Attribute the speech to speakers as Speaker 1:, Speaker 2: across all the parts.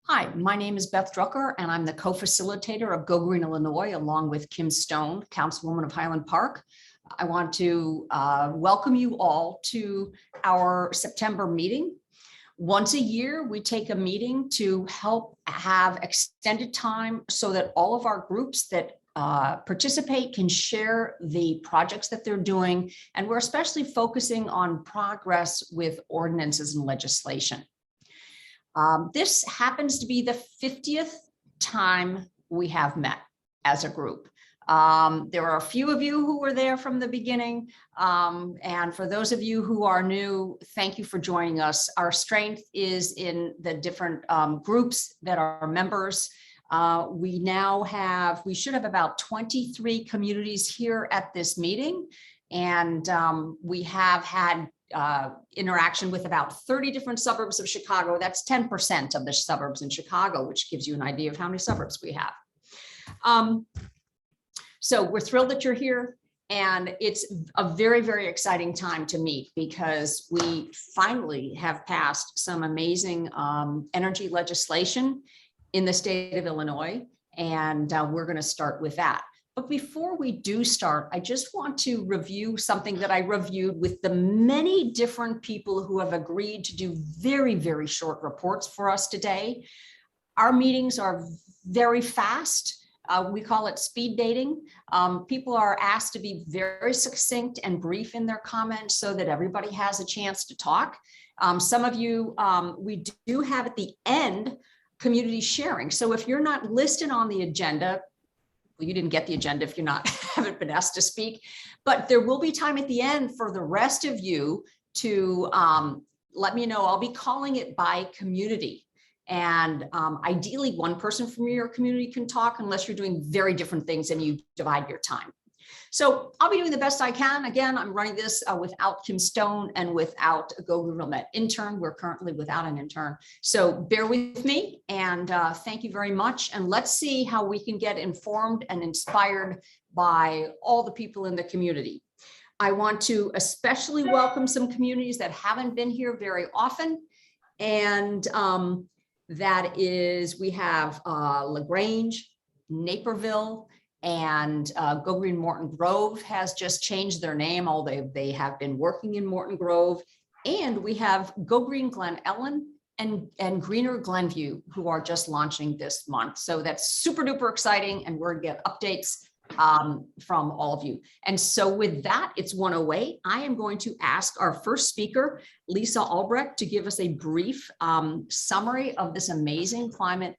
Speaker 1: Hi, my name is Beth Drucker, and I'm the co-facilitator of Go Green Illinois, along with Kim Stone, Councilwoman of Highland Park. I want to welcome you all to our September meeting. Once a year, we take a meeting to help have extended time so that all of our groups that participate can share the projects that they're doing. And we're especially focusing on progress with ordinances and legislation. This happens to be the 50th time we have met as a group. There are a few of you who were there from the beginning. And for those of you who are new, thank you for joining us. Our strength is in the different groups that are members. We should have about 23 communities here at this meeting. And we have had interaction with about 30 different suburbs of Chicago. That's 10% of the suburbs in Chicago, which gives you an idea of how many suburbs we have. So we're thrilled that you're here, and it's a very, very exciting time to meet because we finally have passed some amazing energy legislation in the state of Illinois, and we're going to start with that. But before we do start, I just want to review something that I reviewed with the many different people who have agreed to do very, very short reports for us today. Our meetings are very fast. We call it speed dating. People are asked to be very succinct and brief in their comments so that everybody has a chance to talk. Some of you, we do have at the end community sharing. So if you're not listed on the agenda, well, you didn't get the agenda if you're not haven't been asked to speak, but there will be time at the end for the rest of you to let me know. I'll be calling it by community. And ideally, one person from your community can talk unless you're doing very different things and you divide your time. So I'll be doing the best I can. Again, I'm running this without Kim Stone and without a Go Green Illinois intern. We're currently without an intern. So bear with me, and thank you very much. And let's see how we can get informed and inspired by all the people in the community. I want to especially welcome some communities that haven't been here very often. And that is, we have LaGrange, Naperville, and Go Green Morton Grove has just changed their name, although they have been working in Morton Grove. And we have Go Green Glen Ellen and Greener Glenview, who are just launching this month. So that's super duper exciting, and we're gonna get updates from all of you. And so with that, it's 1:08. I am going to ask our first speaker, Lisa Albrecht, to give us a brief summary of this amazing climate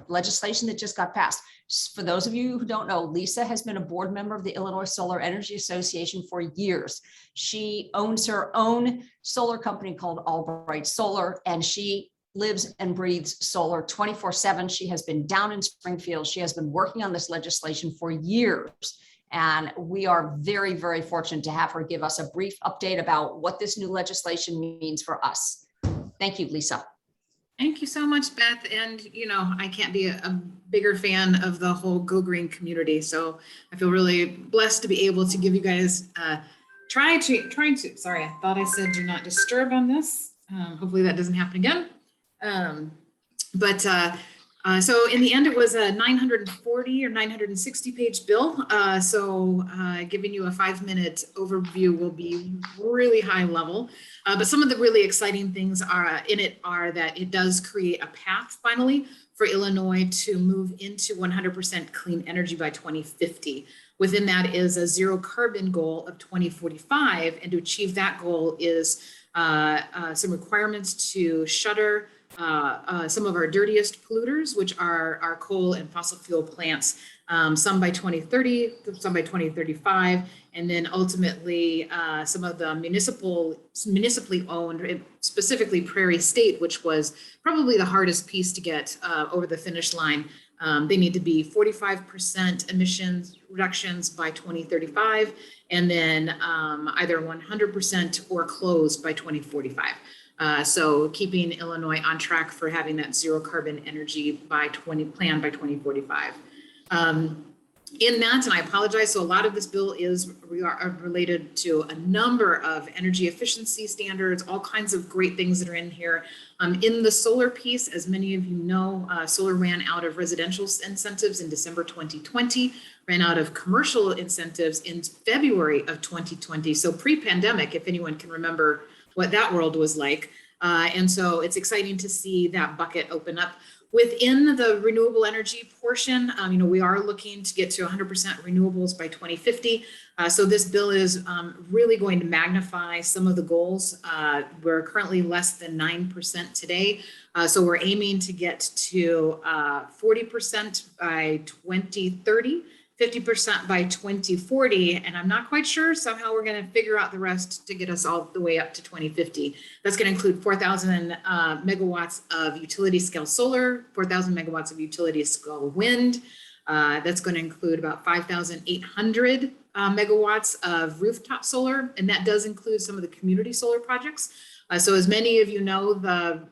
Speaker 1: legislation that just got passed. For those of you who don't know, Lisa has been a board member of the Illinois Solar Energy Association for years. She owns her own solar company called Albright Solar, and she lives and breathes solar 24/7. She has been down in Springfield. She has been working on this legislation for years. And we are very, very fortunate to have her give us a brief update about what this new legislation means for us. Thank you, Lisa.
Speaker 2: Thank you so much, Beth. And, you know, I can't be a bigger fan of the whole Go Green community. So I feel really blessed to be able to give you guys, sorry, I thought I said do not disturb on this. Hopefully that doesn't happen again. So in the end, it was a 940 or 960 page bill. Giving you a 5-minute overview will be really high level. But some of the really exciting things in it are that it does create a path finally for Illinois to move into 100% clean energy by 2050. Within that is a zero carbon goal of 2045. And to achieve that goal is some requirements to shutter some of our dirtiest polluters, which are our coal and fossil fuel plants, some by 2030, some by 2035, and then ultimately some of the municipally owned, specifically Prairie State, which was probably the hardest piece to get over the finish line. They need to be 45% emissions reductions by 2035, and then either 100% or closed by 2045. So keeping Illinois on track for having that zero carbon energy plan by 2045. in that, and I apologize, so a lot of this bill is related to a number of energy efficiency standards, all kinds of great things that are in here. In the solar piece, as many of you know, solar ran out of residential incentives in December 2020, ran out of commercial incentives in February of 2020. So pre-pandemic, if anyone can remember what that world was like. And so it's exciting to see that bucket open up. Within the renewable energy portion, we are looking to get to 100% renewables by 2050. So this bill is really going to magnify some of the goals. We're currently less than 9% today. So we're aiming to get to 40% by 2030. 50% by 2040, and I'm not quite sure. Somehow we're going to figure out the rest to get us all the way up to 2050. That's going to include 4,000 megawatts of utility scale solar, 4,000 megawatts of utility scale wind. That's going to include about 5,800 megawatts of rooftop solar, and that does include some of the community solar projects. So as many of you know, the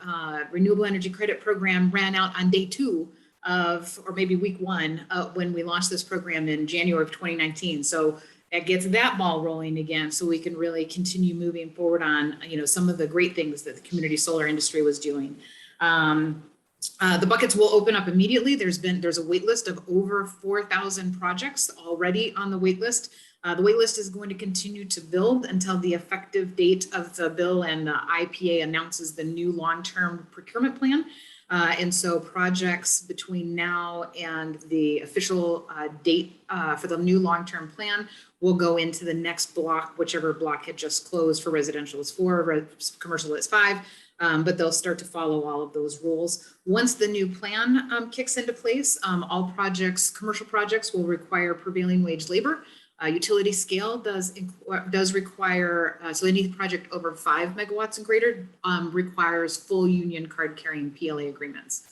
Speaker 2: Renewable Energy Credit Program ran out on day 2 or maybe week 1 when we launched this program in January of 2019. So that gets that ball rolling again, so we can really continue moving forward on some of the great things that the community solar industry was doing. The buckets will open up immediately. There's a wait list of over 4,000 projects already on the wait list. The wait list is going to continue to build until the effective date of the bill and the IPA announces the new long-term procurement plan. And so projects between now and the official date for the new long-term plan will go into the next block, whichever block had just closed. For residential is 4, commercial is 5, but they'll start to follow all of those rules. Once the new plan kicks into place, all projects, commercial projects, will require prevailing wage labor. Utility scale does require, so any project over 5 megawatts and greater requires full union card carrying PLA agreements.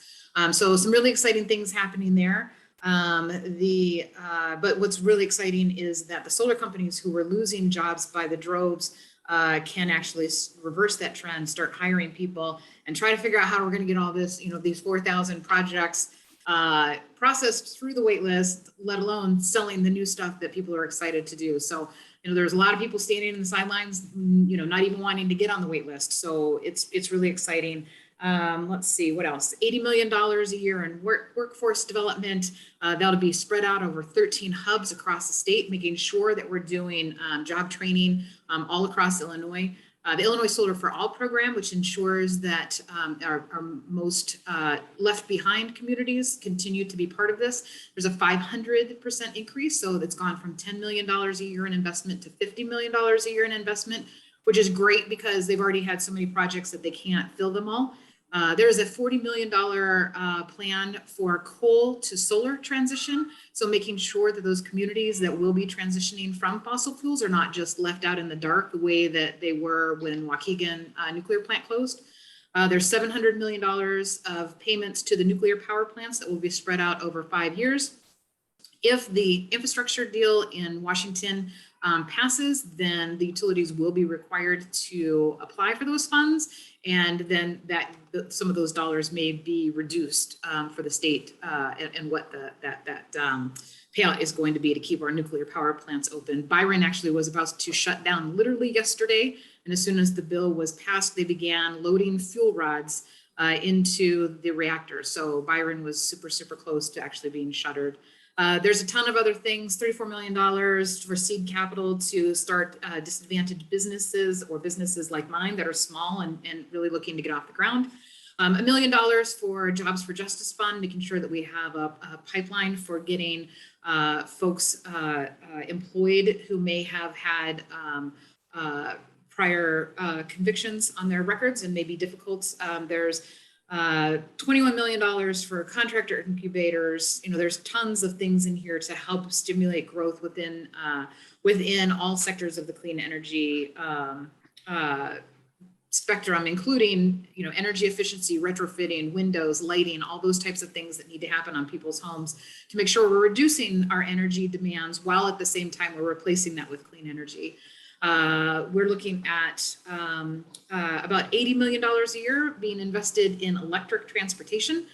Speaker 2: So some really exciting things happening there. But what's really exciting is that the solar companies who were losing jobs by the droves can actually reverse that trend, start hiring people, and try to figure out how we're going to get all this, these 4,000 projects processed through the wait list, let alone selling the new stuff that people are excited to do. So, there's a lot of people standing in the sidelines, not even wanting to get on the wait list. So it's really exciting. Let's see, what else? $80 million a year in workforce development. That'll be spread out over 13 hubs across the state, making sure that we're doing job training all across Illinois. The Illinois Solar for All program, which ensures that our most left behind communities continue to be part of this. There's a 500% increase. So that's gone from $10 million a year in investment to $50 million a year in investment, which is great because they've already had so many projects that they can't fill them all. There's a $40 million plan for coal to solar transition. So making sure that those communities that will be transitioning from fossil fuels are not just left out in the dark the way that they were when Waukegan nuclear plant closed. There's $700 million of payments to the nuclear power plants that will be spread out over 5 years. If the infrastructure deal in Washington passes, then the utilities will be required to apply for those funds. And then some of those dollars may be reduced for the state and what that payout is going to be to keep our nuclear power plants open. Byron actually was about to shut down literally yesterday. And as soon as the bill was passed, they began loading fuel rods into the reactor. So Byron was super close to actually being shuttered. There's a ton of other things, $34 million for seed capital to start disadvantaged businesses or businesses like mine that are small and really looking to get off the ground. $1 million for Jobs for Justice Fund, making sure that we have a pipeline for getting folks employed who may have had prior convictions on their records and may be difficult. There's $21 million for contractor incubators. There's tons of things in here to help stimulate growth within all sectors of the clean energy spectrum, including energy efficiency, retrofitting, windows, lighting, all those types of things that need to happen on people's homes to make sure we're reducing our energy demands while at the same time we're replacing that with clean energy. We're looking at about $80 million a year being invested in electric transportation.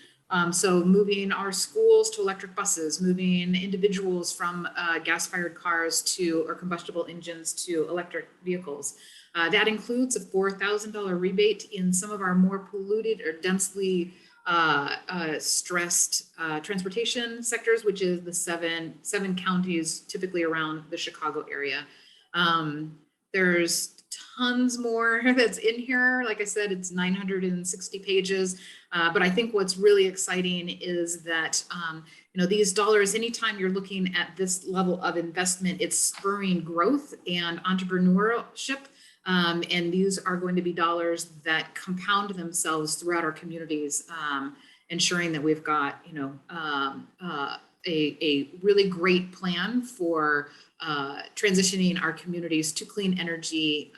Speaker 2: So moving our schools to electric buses, moving individuals from gas-fired cars or combustible engines to electric vehicles. That includes a $4,000 rebate in some of our more polluted or densely stressed transportation sectors, which is the seven counties typically around the Chicago area. There's tons more that's in here. Like I said, it's 960 pages. But I think what's really exciting is that, these dollars, anytime you're looking at this level of investment, it's spurring growth and entrepreneurship. And these are going to be dollars that compound themselves throughout our communities, ensuring that we've got, a really great plan for transitioning our communities to clean energy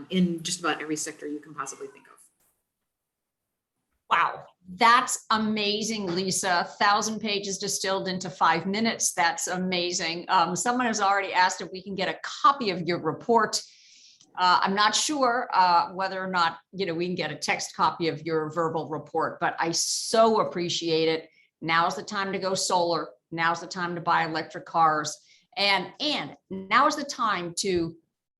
Speaker 2: in just about every sector you can possibly think of.
Speaker 1: Wow, that's amazing, Lisa. 1,000 pages distilled into 5 minutes. That's amazing. Someone has already asked if we can get a copy of your report. I'm not sure whether or not, we can get a text copy of your verbal report, but I so appreciate it. Now's the time to go solar. Now's the time to buy electric cars. And now is the time to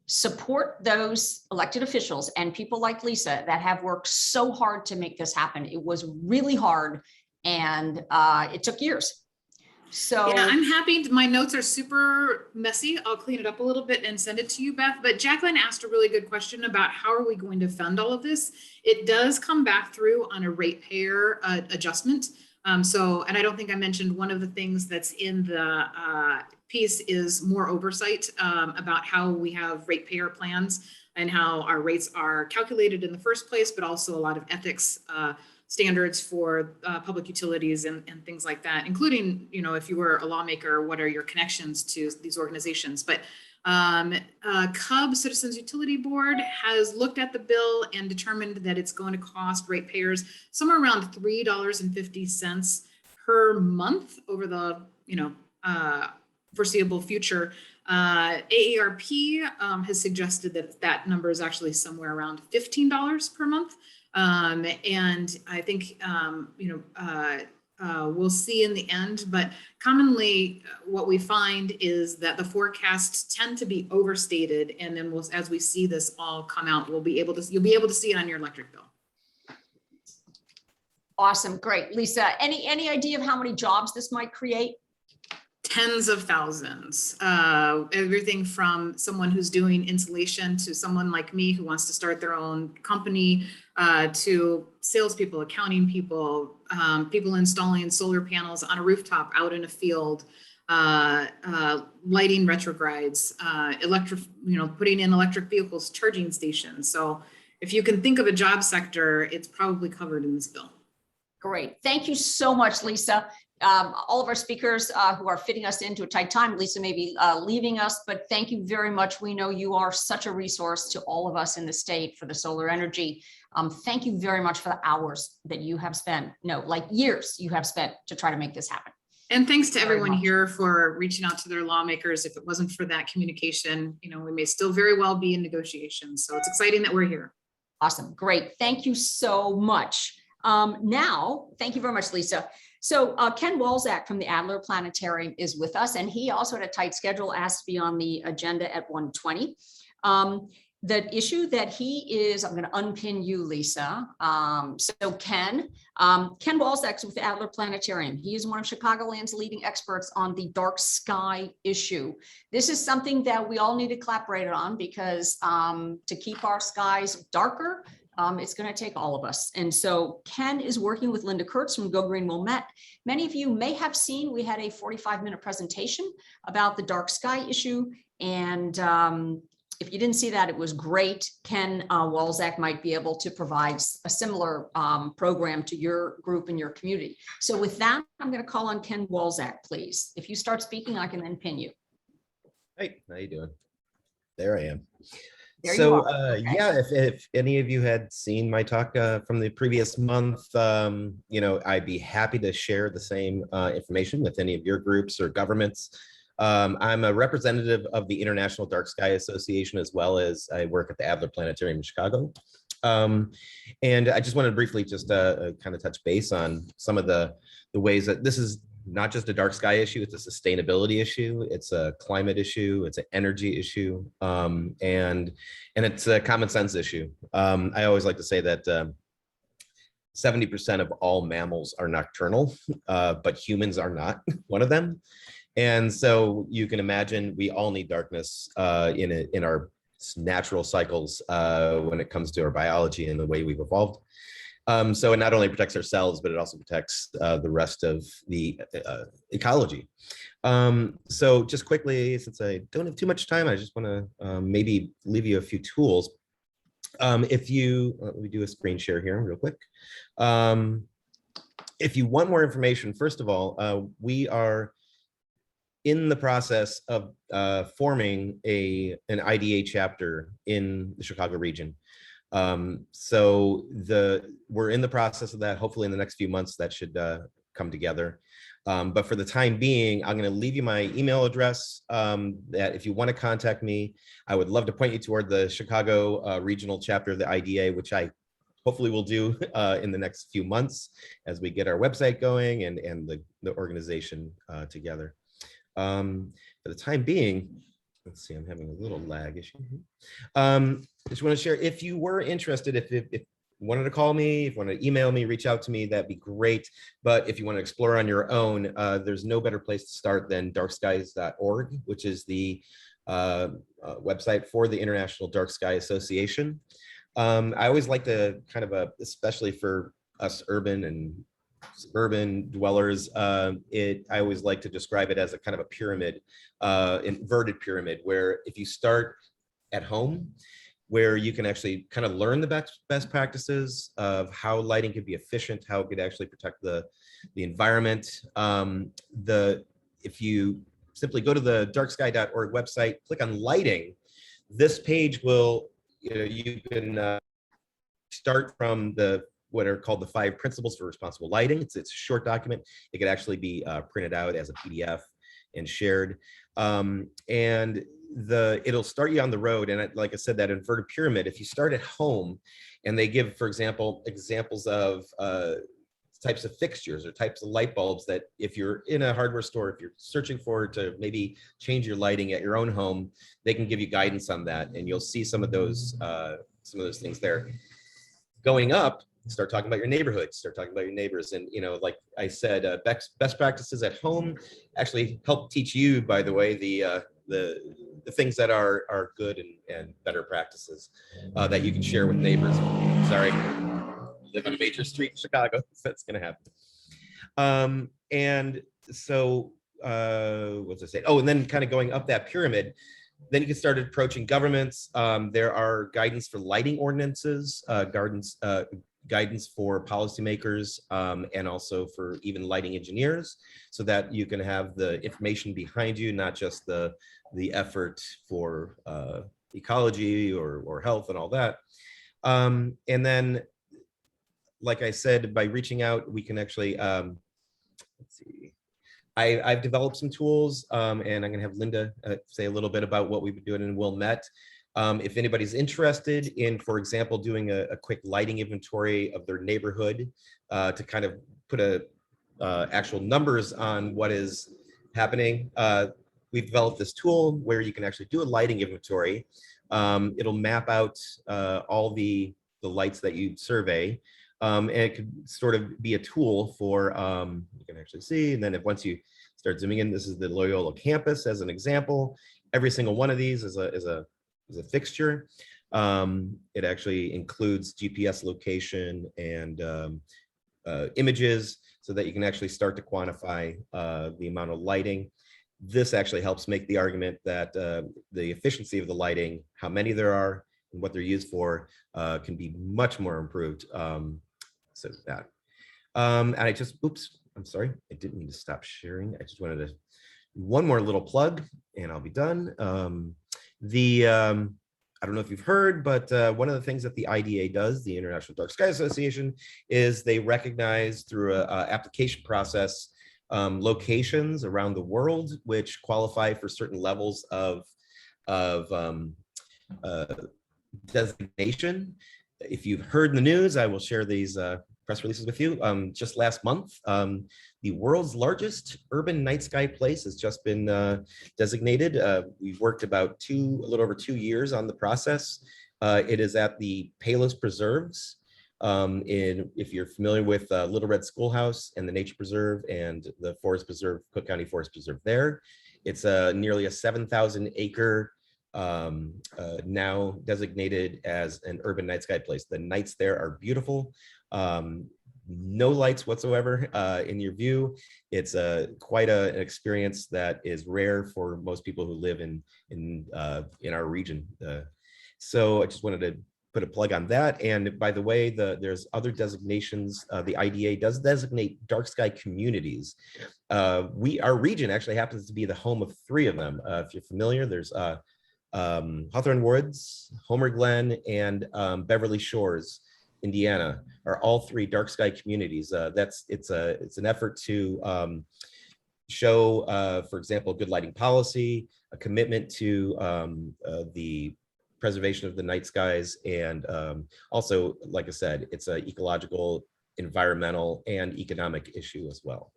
Speaker 1: support those elected officials and people like Lisa that have worked so hard to make this happen. It was really hard and it took years. So
Speaker 2: yeah, I'm happy. My notes are super messy. I'll clean it up a little bit and send it to you, Beth. But Jacqueline asked a really good question about how are we going to fund all of this? It does come back through on a ratepayer adjustment. And I don't think I mentioned one of the things that's in the piece is more oversight about how we have ratepayer plans and how our rates are calculated in the first place, but also a lot of ethics standards for public utilities and things like that, including, if you were a lawmaker, what are your connections to these organizations? But CUB, Citizens Utility Board, has looked at the bill and determined that it's going to cost ratepayers somewhere around $3.50 per month over the foreseeable future. AARP has suggested that number is actually somewhere around $15 per month. And I think, we'll see in the end, but commonly what we find is that the forecasts tend to be overstated. And then as we see this all come out, you'll be able to see it on your electric bill.
Speaker 1: Awesome. Great. Lisa, any idea of how many jobs this might create?
Speaker 2: Tens of thousands, everything from someone who's doing insulation to someone like me who wants to start their own company, to salespeople, accounting people, people installing solar panels on a rooftop out in a field, lighting retrogrides, putting in electric vehicles, charging stations. So if you can think of a job sector, it's probably covered in this bill.
Speaker 1: Great. Thank you so much, Lisa. All of our speakers who are fitting us into a tight time, Lisa may be leaving us, but thank you very much. We know you are such a resource to all of us in the state for the solar energy. Thank you very much for the hours that you have spent, years you have spent to try to make this happen.
Speaker 2: And thanks to everyone here for reaching out to their lawmakers. If it wasn't for that communication, we may still very well be in negotiations. So it's exciting that we're here.
Speaker 1: Awesome. Great. Thank you so much. Now, thank you very much, Lisa. So Ken Walczak from the Adler Planetarium is with us, and he also had a tight schedule, asked to be on the agenda at 1:20. The issue that I'm going to unpin you, Lisa. So Ken Walczak with the Adler Planetarium. He is one of Chicagoland's leading experts on the dark sky issue. This is something that we all need to collaborate on because to keep our skies darker, it's going to take all of us. And so Ken is working with Linda Kurtz from Go Green Wilmette. Many of you may have seen, we had a 45-minute presentation about the dark sky issue. And if you didn't see that, it was great. Ken Walczak might be able to provide a similar program to your group and your community. So with that, I'm going to call on Ken Walczak, please. If you start speaking, I can then pin you.
Speaker 3: Hey, how you doing? There I am.
Speaker 1: There
Speaker 3: So
Speaker 1: okay.
Speaker 3: yeah, if any of you had seen my talk from the previous month, I'd be happy to share the same information with any of your groups or governments. I'm a representative of the International Dark Sky Association, as well as I work at the Adler Planetarium in Chicago. And I just wanted to briefly just kind of touch base on some of the ways that this is not just a dark sky issue, it's a sustainability issue, it's a climate issue, it's an energy issue, and it's a common sense issue. I always like to say that 70% of all mammals are nocturnal, but humans are not one of them. And so you can imagine we all need darkness in our natural cycles when it comes to our biology and the way we've evolved. So it not only protects ourselves, but it also protects the rest of the ecology. So just quickly, since I don't have too much time, I just want to maybe leave you a few tools. If you, let me do a screen share here real quick. If you want more information, first of all, we are in the process of forming an IDA chapter in the Chicago region. So we're in the process of that. Hopefully in the next few months that should come together. But for the time being, I'm going to leave you my email address that if you want to contact me, I would love to point you toward the Chicago regional chapter of the IDA, which I hopefully will do in the next few months as we get our website going and the organization together. For the time being, let's see, I'm having a little lag issue. I just want to share, if you were interested, if you wanted to call me, if you want to email me, reach out to me, that'd be great. But if you want to explore on your own, there's no better place to start than darkskies.org, which is the website for the International Dark Sky Association. I always like to kind of, especially for us urban and suburban dwellers, I always like to describe it as a kind of a pyramid, inverted pyramid, where if you start at home, where you can actually kind of learn the best practices of how lighting could be efficient, how it could actually protect the environment. If you simply go to the darksky.org website, click on lighting, this page will, you can start from what are called the 5 principles for responsible lighting. It's a short document. It could actually be printed out as a PDF and shared. And it'll start you on the road. And like I said, that inverted pyramid, if you start at home and they give, for example, examples of types of fixtures or types of light bulbs that if you're in a hardware store, if you're searching for to maybe change your lighting at your own home, they can give you guidance on that. And you'll see some of those things there. Going up, start talking about your neighborhood, start talking about your neighbors. And, like I said, best practices at home actually help teach you, by the way, the things that are good and better practices that you can share with neighbors. Sorry, live on a major street in Chicago, so that's going to happen. And so, what's I say? Oh, and then kind of going up that pyramid, then you can start approaching governments. There are guidance for lighting ordinances, guidance for policymakers, and also for even lighting engineers, so that you can have the information behind you, not just the effort for ecology or health and all that. And then, like I said, by reaching out, we can actually, let's see, I've developed some tools, and I'm going to have Linda say a little bit about what we've been doing in Wilmette. If anybody's interested in, for example, doing a quick lighting inventory of their neighborhood to kind of put actual numbers on what is happening, we've developed this tool where you can actually do a lighting inventory. It'll map out all the lights that you survey. And it could sort of be a tool for, you can actually see, and then once you start zooming in, this is the Loyola campus as an example. Every single one of these is a fixture. It actually includes GPS location and images so that you can actually start to quantify the amount of lighting. This actually helps make the argument that the efficiency of the lighting, how many there are, and what they're used for can be much more improved. So that. And I just, oops, I'm sorry. I didn't mean to stop sharing. I just wanted to, one more little plug and I'll be done. I don't know if you've heard, but one of the things that the IDA does, the International Dark Sky Association, is they recognize through an application process locations around the world which qualify for certain levels of designation. if you've heard in the news, I will share these press releases with you. Just last month, the world's largest urban night sky place has just been designated. We've worked about a little over 2 years on the process. It is at the Palos Preserves. If you're familiar with Little Red Schoolhouse and the Nature Preserve and the Forest Preserve, Cook County Forest Preserve there. It's nearly a 7,000 acre now designated as an urban night sky place. The nights there are beautiful. No lights whatsoever in your view. It's quite an experience that is rare for most people who live in our region. So I just wanted to put a plug on that. And by the way, there's other designations. The IDA does designate dark sky communities. Our region actually happens to be the home of 3 of them. If you're familiar, there's Hawthorne Woods, Homer Glen, and Beverly Shores, Indiana, are all 3 dark sky communities. It's an effort to show, for example, good lighting policy, a commitment to the preservation of the night skies, and also, like I said, it's an ecological, environmental, and economic issue as well.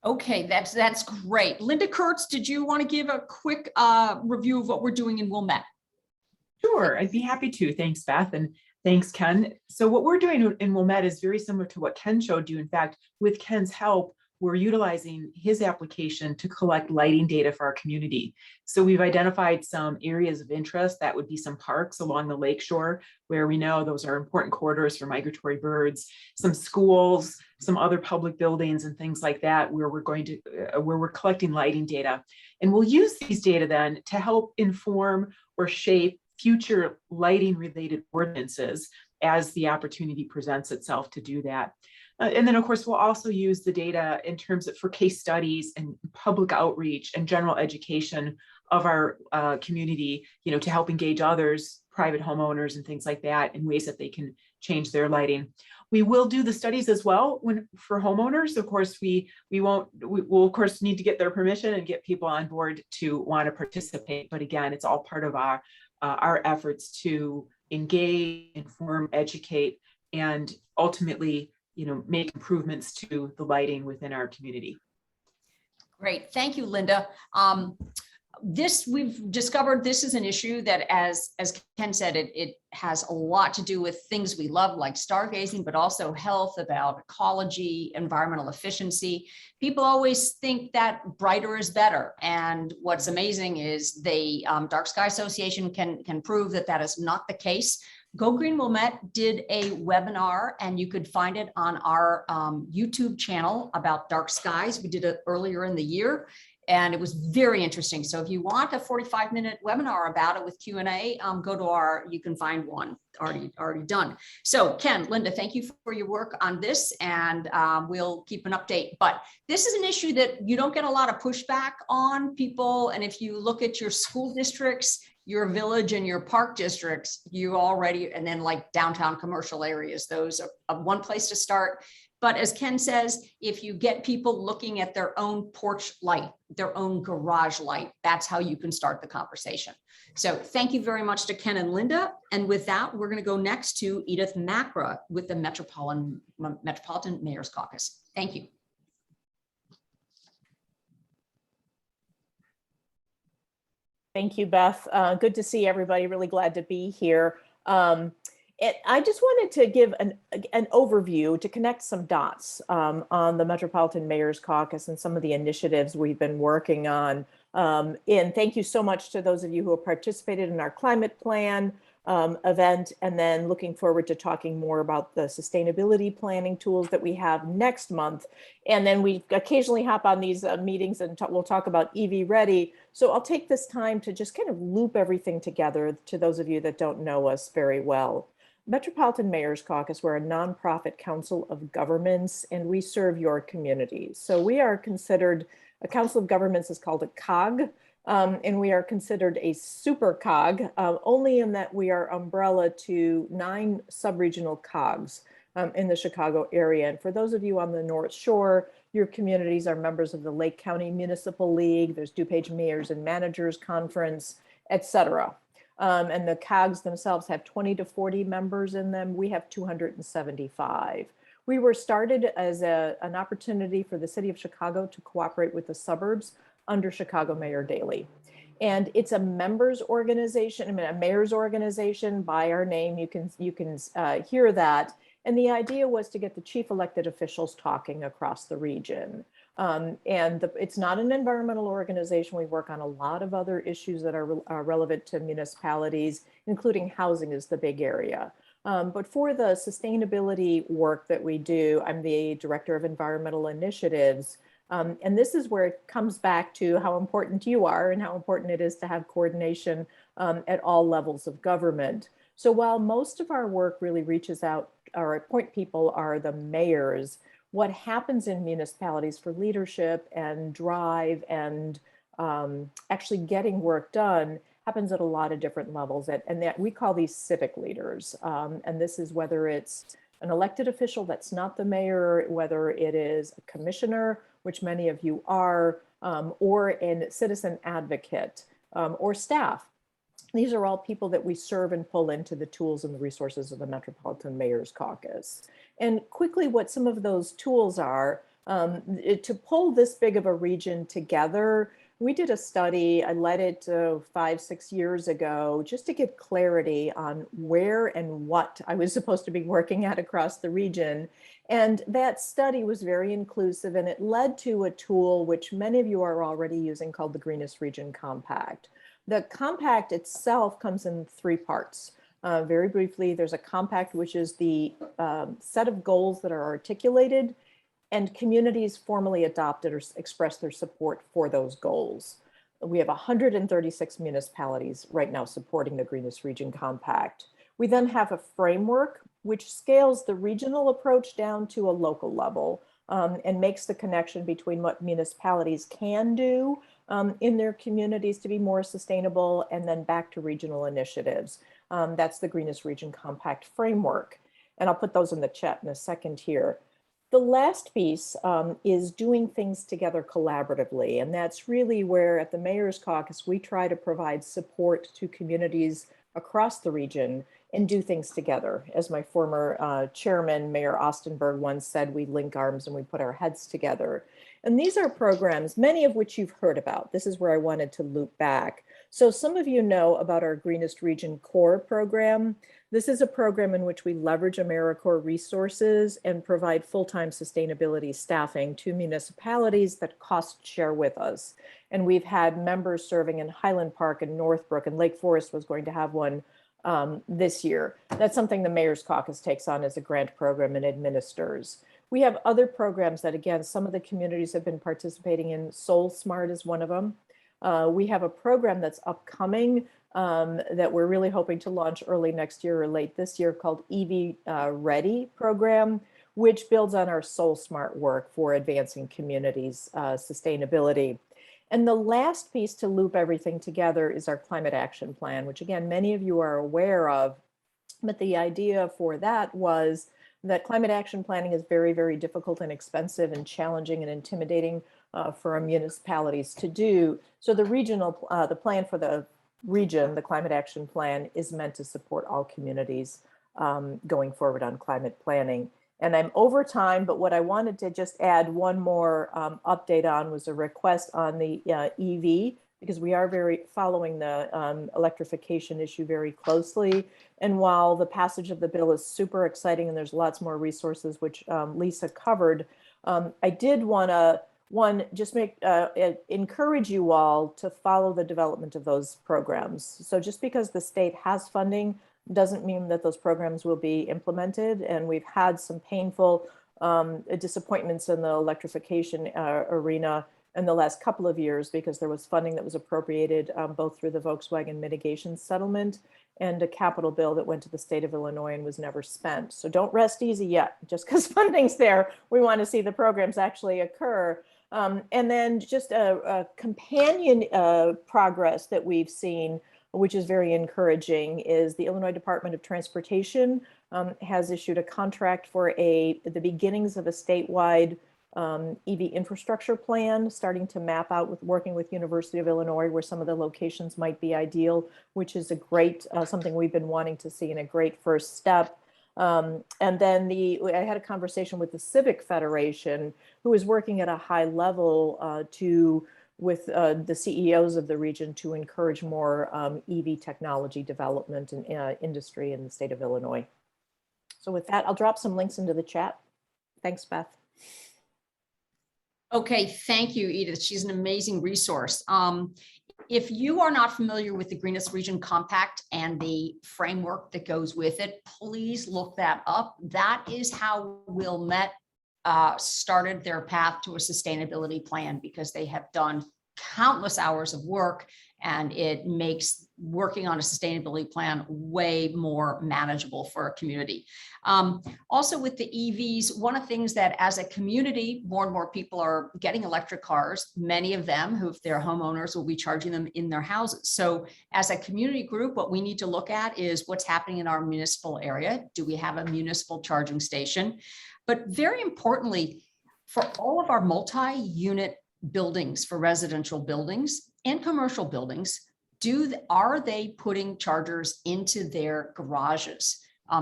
Speaker 1: Okay, that's great. Linda Kurtz, did you want to give a quick review of what we're doing in Wilmette?
Speaker 4: Sure, I'd be happy to. Thanks, Beth, and thanks, Ken. So what we're doing in Wilmette is very similar to what Ken showed you. In fact, with Ken's help, we're utilizing his application to collect lighting data for our community. So we've identified some areas of interest. That would be some parks along the lakeshore, where we know those are important corridors for migratory birds, some schools, some other public buildings and things like that, where we're collecting lighting data. And we'll use these data then to help inform or shape future lighting related ordinances as the opportunity presents itself to do that. And then, of course, we'll also use the data in terms of for case studies and public outreach and general education of our community, to help engage others, private homeowners and things like that, in ways that they can change their lighting. We will do the studies as well for homeowners. Of course, we'll of course need to get their permission and get people on board to want to participate. But again, it's all part of our efforts to engage, inform, educate, and ultimately, make improvements to the lighting within our community.
Speaker 1: Great, thank you, Linda. We've discovered this is an issue that, as Ken said, it has a lot to do with things we love, like stargazing, but also health, about ecology, environmental efficiency. People always think that brighter is better. And what's amazing is the Dark Sky Association can prove that that is not the case. Go Green Wilmette did a webinar, and you could find it on our YouTube channel about dark skies. We did it earlier in the year, and it was very interesting. So if you want a 45-minute webinar about it with Q&A, go to you can find one already done. So Ken, Linda, thank you for your work on this, and we'll keep an update. But this is an issue that you don't get a lot of pushback on people. And if you look at your school districts, your village and your park districts, and then like downtown commercial areas, those are one place to start. But as Ken says, if you get people looking at their own porch light, their own garage light, that's how you can start the conversation. So thank you very much to Ken and Linda. And with that, we're going to go next to Edith Macra with the Metropolitan Mayor's Caucus. Thank you.
Speaker 5: Thank you, Beth. Good to see everybody. Really glad to be here. I just wanted to give an overview to connect some dots on the Metropolitan Mayor's Caucus and some of the initiatives we've been working on. And thank you so much to those of you who have participated in our climate plan event, and then looking forward to talking more about the sustainability planning tools that we have next month. And then we occasionally hop on these meetings and we'll talk about EV Ready. So I'll take this time to just kind of loop everything together to those of you that don't know us very well. Metropolitan Mayor's Caucus, we're a nonprofit council of governments, and we serve your communities. So we are considered, a council of governments is called a COG, and we are considered a super COG, only in that we are umbrella to 9 sub-regional COGs in the Chicago area. And for those of you on the North Shore, your communities are members of the Lake County Municipal League. There's DuPage Mayors and Managers Conference, etc. And the COGs themselves have 20 to 40 members in them. We have 275. We were started as an opportunity for the city of Chicago to cooperate with the suburbs under Chicago Mayor Daley. And it's a members organization, I mean, a mayor's organization by our name. You can hear that. And the idea was to get the chief elected officials talking across the region. It's not an environmental organization. We work on a lot of other issues that are relevant to municipalities, including housing is the big area. But for the sustainability work that we do, I'm the director of environmental initiatives. And this is where it comes back to how important you are and how important it is to have coordination at all levels of government. So while most of our work really reaches out, our point people are the mayors, what happens in municipalities for leadership and drive and actually getting work done happens at a lot of different levels. And that we call these civic leaders. And this is whether it's an elected official that's not the mayor, whether it is a commissioner, which many of you are, or a citizen advocate or staff. These are all people that we serve and pull into the tools and the resources of the Metropolitan Mayor's Caucus. And quickly, what some of those tools are, to pull this big of a region together, we did a study, I led it 5-6 years ago, just to get clarity on where and what I was supposed to be working at across the region. And that study was very inclusive, and it led to a tool which many of you are already using called the Greenest Region Compact. The compact itself comes in 3 parts. Very briefly, there's a compact, which is the set of goals that are articulated and communities formally adopted or express their support for those goals. We have 136 municipalities right now supporting the Greenest Region Compact. We then have a framework which scales the regional approach down to a local level and makes the connection between what municipalities can do in their communities to be more sustainable and then back to regional initiatives. That's the Greenest Region Compact framework. And I'll put those in the chat in a second here. The last piece is doing things together collaboratively. And that's really where at the Mayor's Caucus, we try to provide support to communities across the region and do things together. As my former chairman, Mayor Ostenberg, once said, we link arms and we put our heads together. And these are programs, many of which you've heard about. This is where I wanted to loop back. So some of you know about our Greenest Region Core program. This is a program in which we leverage AmeriCorps resources and provide full-time sustainability staffing to municipalities that cost share with us. And we've had members serving in Highland Park and Northbrook, and Lake Forest was going to have one this year. That's something the Mayor's Caucus takes on as a grant program and administers. We have other programs that, again, some of the communities have been participating in. Soul Smart is one of them. We have a program that's upcoming that we're really hoping to launch early next year or late this year called EV Ready program, which builds on our Soul Smart work for advancing communities' sustainability. And the last piece to loop everything together is our climate action plan, which again, many of you are aware of. But the idea for that was that climate action planning is very, very difficult and expensive and challenging and intimidating for our municipalities to do. So the regional, the plan for the region, the climate action plan, is meant to support all communities going forward on climate planning. And I'm over time, but what I wanted to just add one more update on was a request on the EV, because we are very following the electrification issue very closely. And while the passage of the bill is super exciting and there's lots more resources, which Lisa covered, I did want to just encourage you all to follow the development of those programs. So just because the state has funding doesn't mean that those programs will be implemented. And we've had some painful disappointments in the electrification arena in the last couple of years, because there was funding that was appropriated both through the Volkswagen mitigation settlement and a capital bill that went to the state of Illinois and was never spent. So don't rest easy yet. Just because funding's there, we want to see the programs actually occur. And then just a companion progress that we've seen, which is very encouraging, is the Illinois Department of Transportation has issued a contract for the beginnings of a statewide EV infrastructure plan, starting to map out with working with University of Illinois where some of the locations might be ideal, which is a great, something we've been wanting to see and a great first step. And then I had a conversation with the Civic Federation, who is working at a high level with the CEOs of the region to encourage more EV technology development and industry in the state of Illinois. So with that, I'll drop some links into the chat. Thanks, Beth.
Speaker 1: Okay, thank you, Edith. She's an amazing resource. If you are not familiar with the Greenest Region Compact and the framework that goes with it, please look that up. That is how Wilmette started their path to a sustainability plan, because they have done countless hours of work, and it makes working on a sustainability plan way more manageable for a community. Also with the EVs, one of the things that as a community, more and more people are getting electric cars. Many of them, who if they're homeowners, will be charging them in their houses. So as a community group, what we need to look at is what's happening in our municipal area. Do we have a municipal charging station? But very importantly, for all of our multi-unit buildings, for residential buildings and commercial buildings, are they putting chargers into their garages?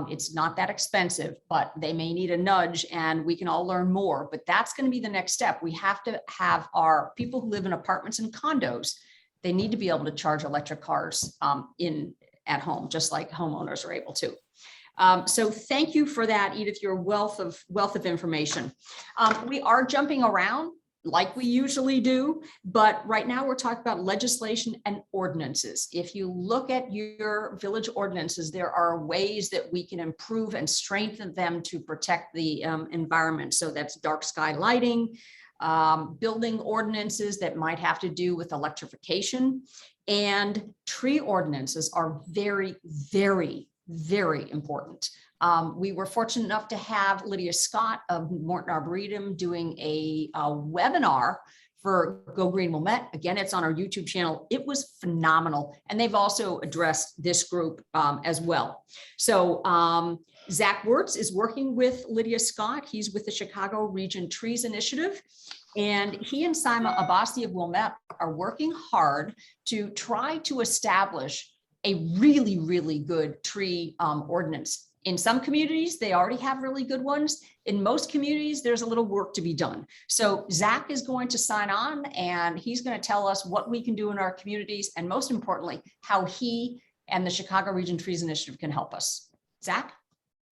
Speaker 1: It's not that expensive, but they may need a nudge, and we can all learn more. But that's going to be the next step. We have to have our people who live in apartments and condos, they need to be able to charge electric cars at home, just like homeowners are able to. So thank you for that, Edith, your wealth of information. We are jumping around like we usually do, but right now we're talking about legislation and ordinances. If you look at your village ordinances, there are ways that we can improve and strengthen them to protect the environment. So that's dark sky lighting, building ordinances that might have to do with electrification, and tree ordinances are very, very, very important. We were fortunate enough to have Lydia Scott of Morton Arboretum doing a webinar for Go Green Wilmette. Again, it's on our YouTube channel. It was phenomenal. And they've also addressed this group as well. So Zach Wirtz is working with Lydia Scott. He's with the Chicago Region Trees Initiative. And he and Saima Abbasi of Wilmette are working hard to try to establish a really, really good tree ordinance. In some communities, they already have really good ones. In most communities, there's a little work to be done. So Zach is going to sign on, and he's going to tell us what we can do in our communities, and most importantly, how he and the Chicago Region Trees Initiative can help us. Zach?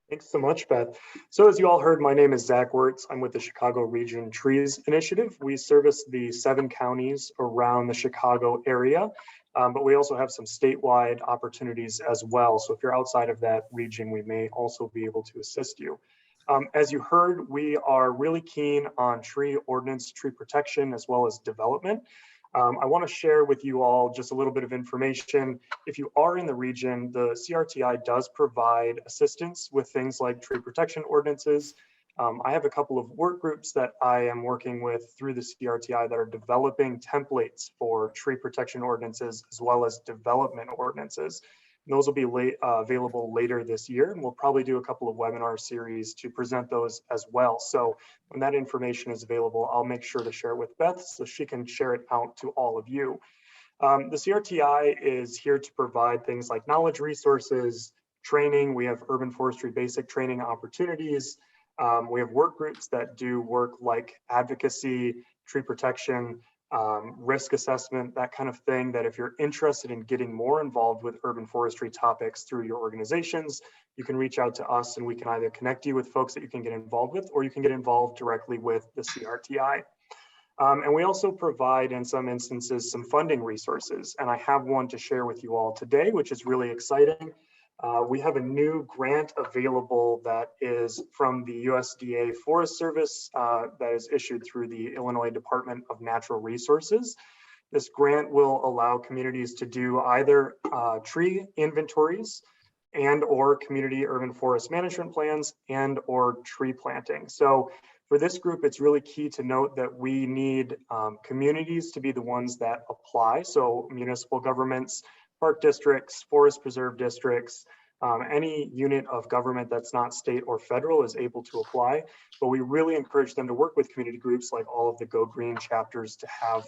Speaker 6: Thanks so much, Beth. So as you all heard, my name is Zach Wirtz. I'm with the Chicago Region Trees Initiative. We service the 7 counties around the Chicago area. But we also have some statewide opportunities as well. So if you're outside of that region, we may also be able to assist you. As you heard, we are really keen on tree ordinance, tree protection, as well as development. I want to share with you all just a little bit of information. If you are in the region, the CRTI does provide assistance with things like tree protection ordinances. I have a couple of work groups that I am working with through the CRTI that are developing templates for tree protection ordinances as well as development ordinances. And those will be available later this year, and we'll probably do a couple of webinar series to present those as well. So when that information is available, I'll make sure to share it with Beth so she can share it out to all of you. The CRTI is here to provide things like knowledge resources, training. We have urban forestry basic training opportunities. We have work groups that do work like advocacy, tree protection, risk assessment, that kind of thing, that if you're interested in getting more involved with urban forestry topics through your organizations, you can reach out to us and we can either connect you with folks that you can get involved with, or you can get involved directly with the CRTI. And we also provide, in some instances, some funding resources. And I have one to share with you all today, which is really exciting. We have a new grant available that is from the USDA Forest Service that is issued through the Illinois Department of Natural Resources. This grant will allow communities to do either tree inventories and or community urban forest management plans and or tree planting. So for this group, it's really key to note that we need communities to be the ones that apply. So municipal governments, park districts, forest preserve districts, Any unit of government that's not state or federal is able to apply, but we really encourage them to work with community groups like all of the Go Green chapters to have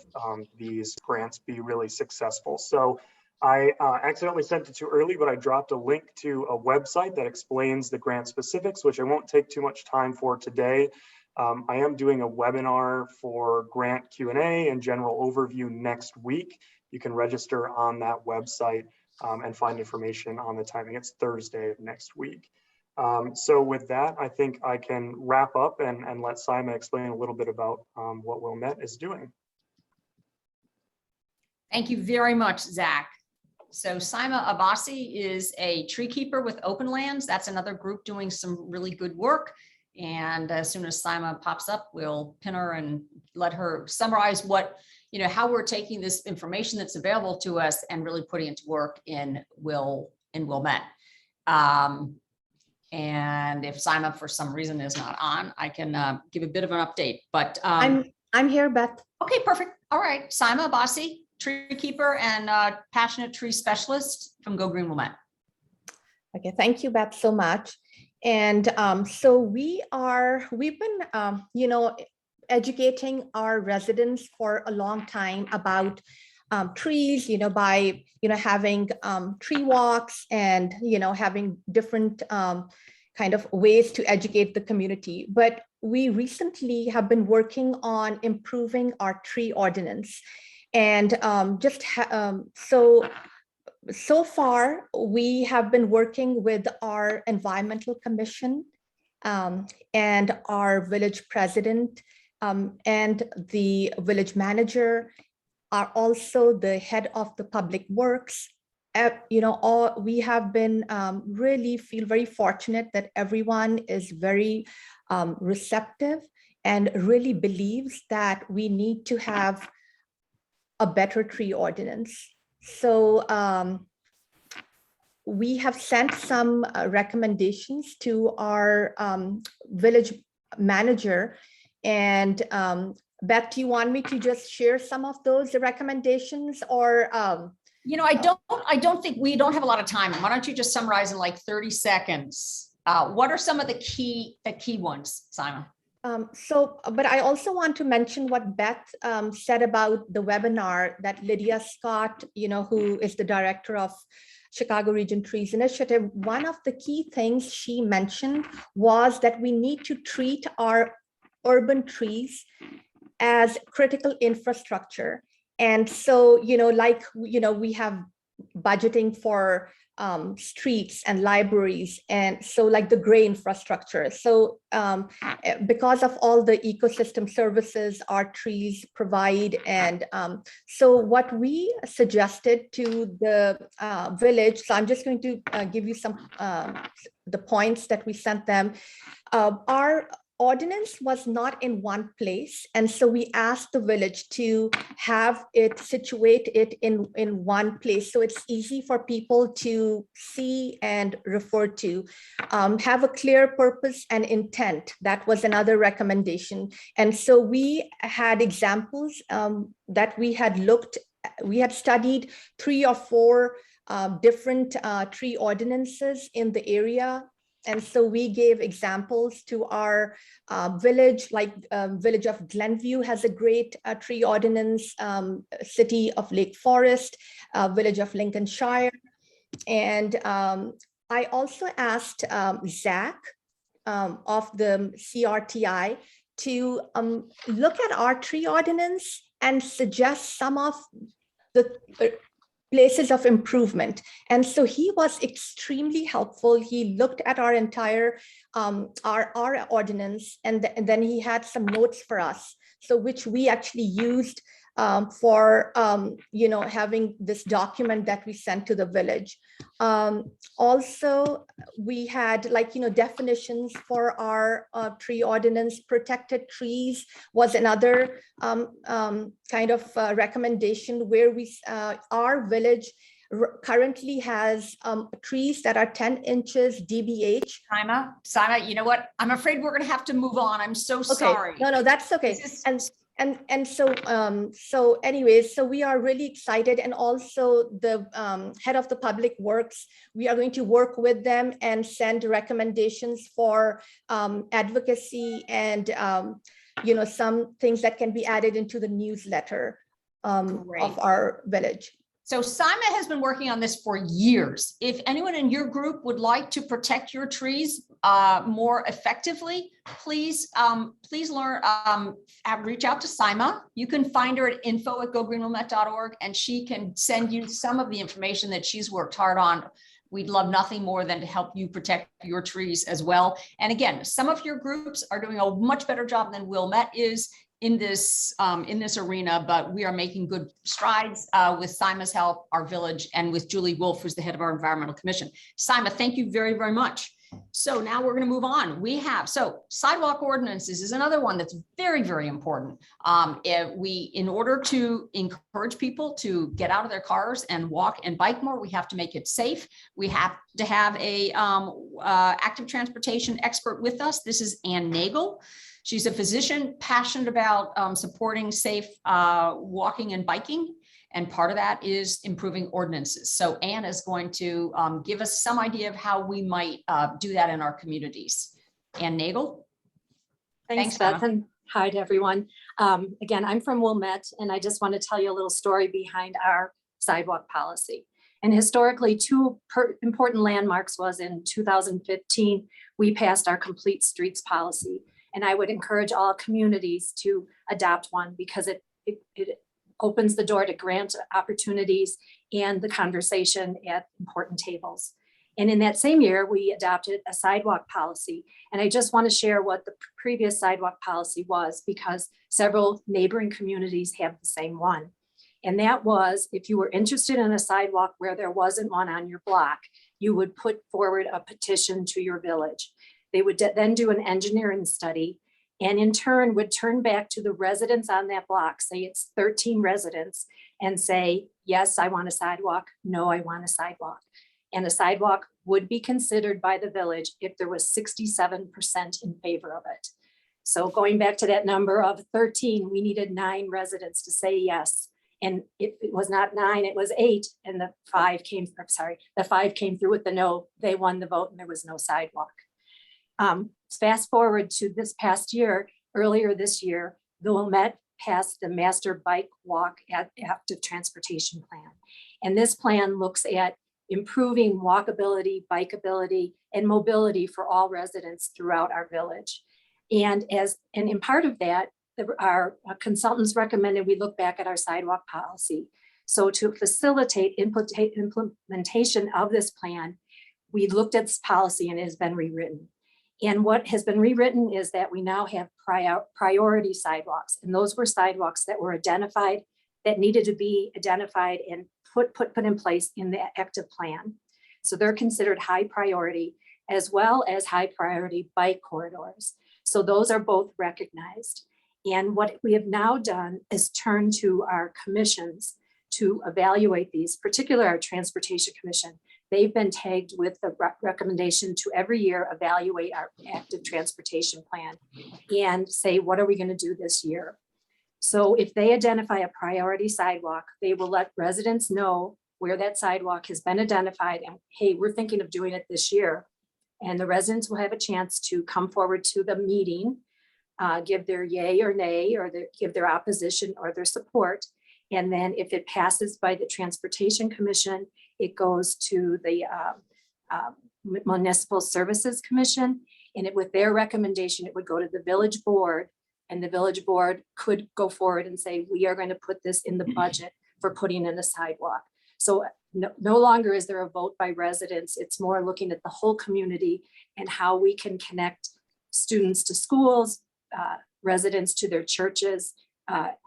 Speaker 6: these grants be really successful. So I accidentally sent it too early, but I dropped a link to a website that explains the grant specifics, which I won't take too much time for today. I am doing a webinar for grant Q&A and general overview next week. You can register on that website and find information on the timing. It's Thursday of next week. So with that, I think I can wrap up and let Simon explain a little bit about what Wilmette is doing.
Speaker 1: Thank you very much, Zach. So Saima Abbasi is a tree keeper with Open Lands. That's another group doing some really good work. And as soon as Saima pops up, we'll pin her and let her summarize what, how we're taking this information that's available to us and really putting it to work in Wilmette. And if Saima for some reason is not on, I can give a bit of an update. But
Speaker 7: I'm here, Beth.
Speaker 1: okay, perfect. All right, Saima Abbasi, tree keeper and passionate tree specialist from Go Green Wilmette.
Speaker 7: Okay, thank you, Beth, so much. And so we've been, educating our residents for a long time about trees, by, having tree walks and, having different kind of ways to educate the community. But we recently have been working on improving our tree ordinance. And so far, we have been working with our environmental commission and our village president and the village manager are also the head of the public works. We have been really feel very fortunate that everyone is very receptive and really believes that we need to have a better tree ordinance. So we have sent some recommendations to our village manager. And Beth, do you want me to just share some of those recommendations or?
Speaker 1: I don't think we don't have a lot of time. Why don't you just summarize in like 30 seconds? What are some of the key ones, Simon?
Speaker 7: But I also want to mention what Beth said about the webinar that Lydia Scott, who is the director of Chicago Region Trees Initiative. One of the key things she mentioned was that we need to treat our urban trees as critical infrastructure. And so, we have budgeting for streets and libraries, and so like the gray infrastructure. So because of all the ecosystem services our trees provide, and so what we suggested to the village, so I'm just going to give you some the points that we sent them. Our ordinance was not in one place, and so we asked the village to have it situate it in one place so it's easy for people to see and refer to, have a clear purpose and intent. That was another recommendation. And so we had examples that we had studied 3 or 4 different tree ordinances in the area. And so we gave examples to our village, like village of Glenview has a great tree ordinance, city of Lake Forest, village of Lincolnshire. And I also asked Zach of the CRTI to look at our tree ordinance and suggest some of the places of improvement. And so he was extremely helpful. He looked at our entire our ordinance, and then he had some notes for us, so which we actually used for having this document that we sent to the village. Also, we had definitions for our tree ordinance. Protected trees was another kind of recommendation, where our village currently has trees that are 10 inches DBH.
Speaker 1: Simon, you know what? I'm afraid we're going to have to move on. I'm so sorry.
Speaker 7: No, that's okay. And so anyways, so we are really excited, and also the head of the public works, we are going to work with them and send recommendations for advocacy and some things that can be added into the newsletter
Speaker 1: Great.
Speaker 7: of our village.
Speaker 1: So Simon has been working on this for years. If anyone in your group would like to protect your trees more effectively, please learn, reach out to Sima. You can find her at info@gogreenwilmette.org, and she can send you some of the information that she's worked hard on. We'd love nothing more than to help you protect your trees as well. And again, some of your groups are doing a much better job than Wilmette is in this arena, but we are making good strides with Sima's help, our village, and with Julie Wolf, who's the head of our environmental commission. Sima, thank you very, very much. So now we're going to move on. So sidewalk ordinances is another one that's very, very important. In order to encourage people to get out of their cars and walk and bike more, we have to make it safe. We have to have a active transportation expert with us. This is Ann Nagel. She's a physician passionate about supporting safe walking and biking. And part of that is improving ordinances. So Anne is going to give us some idea of how we might do that in our communities. Ann Nagel.
Speaker 8: Thanks,
Speaker 1: Emma.
Speaker 8: Beth, and hi to everyone. Again, I'm from Wilmette, and I just want to tell you a little story behind our sidewalk policy. And historically, two important landmarks was in 2015, we passed our complete streets policy. And I would encourage all communities to adopt one because it opens the door to grant opportunities and the conversation at important tables. And in that same year, we adopted a sidewalk policy. And I just want to share what the previous sidewalk policy was, because several neighboring communities have the same one. And that was, if you were interested in a sidewalk where there wasn't one on your block, you would put forward a petition to your village. They would then do an engineering study, and in turn would turn back to the residents on that block, say it's 13 residents, and say, yes, I want a sidewalk. No, I want a sidewalk. And a sidewalk would be considered by the village if there was 67% in favor of it. So going back to that number of 13, we needed 9 residents to say yes. And it was not 9, it was 8. And the 5 came through with the no. They won the vote and there was no sidewalk. Fast forward to this past year, earlier this year, the Wilmette passed the Master Bike Walk Active Transportation Plan. And this plan looks at improving walkability, bikeability, and mobility for all residents throughout our village. And in part of that, our consultants recommended we look back at our sidewalk policy. So to facilitate implementation of this plan, we looked at this policy and it has been rewritten. And what has been rewritten is that we now have priority sidewalks. And those were sidewalks that were identified, that needed to be identified and put in place in the active plan. So they're considered high priority, as well as high priority bike corridors. So those are both recognized. And what we have now done is turn to our commissions to evaluate these, particularly our Transportation Commission. They've been tagged with the recommendation to every year evaluate our active transportation plan and say, what are we going to do this year? So if they identify a priority sidewalk, they will let residents know where that sidewalk has been identified and, hey, we're thinking of doing it this year. And the residents will have a chance to come forward to the meeting, give their yay or nay, or give their opposition or their support. And then if it passes by the Transportation Commission, it goes to the Municipal Services Commission. And with their recommendation, it would go to the village board. And the village board could go forward and say, we are going to put this in the budget for putting in a sidewalk. So no longer is there a vote by residents. It's more looking at the whole community and how we can connect students to schools, residents to their churches,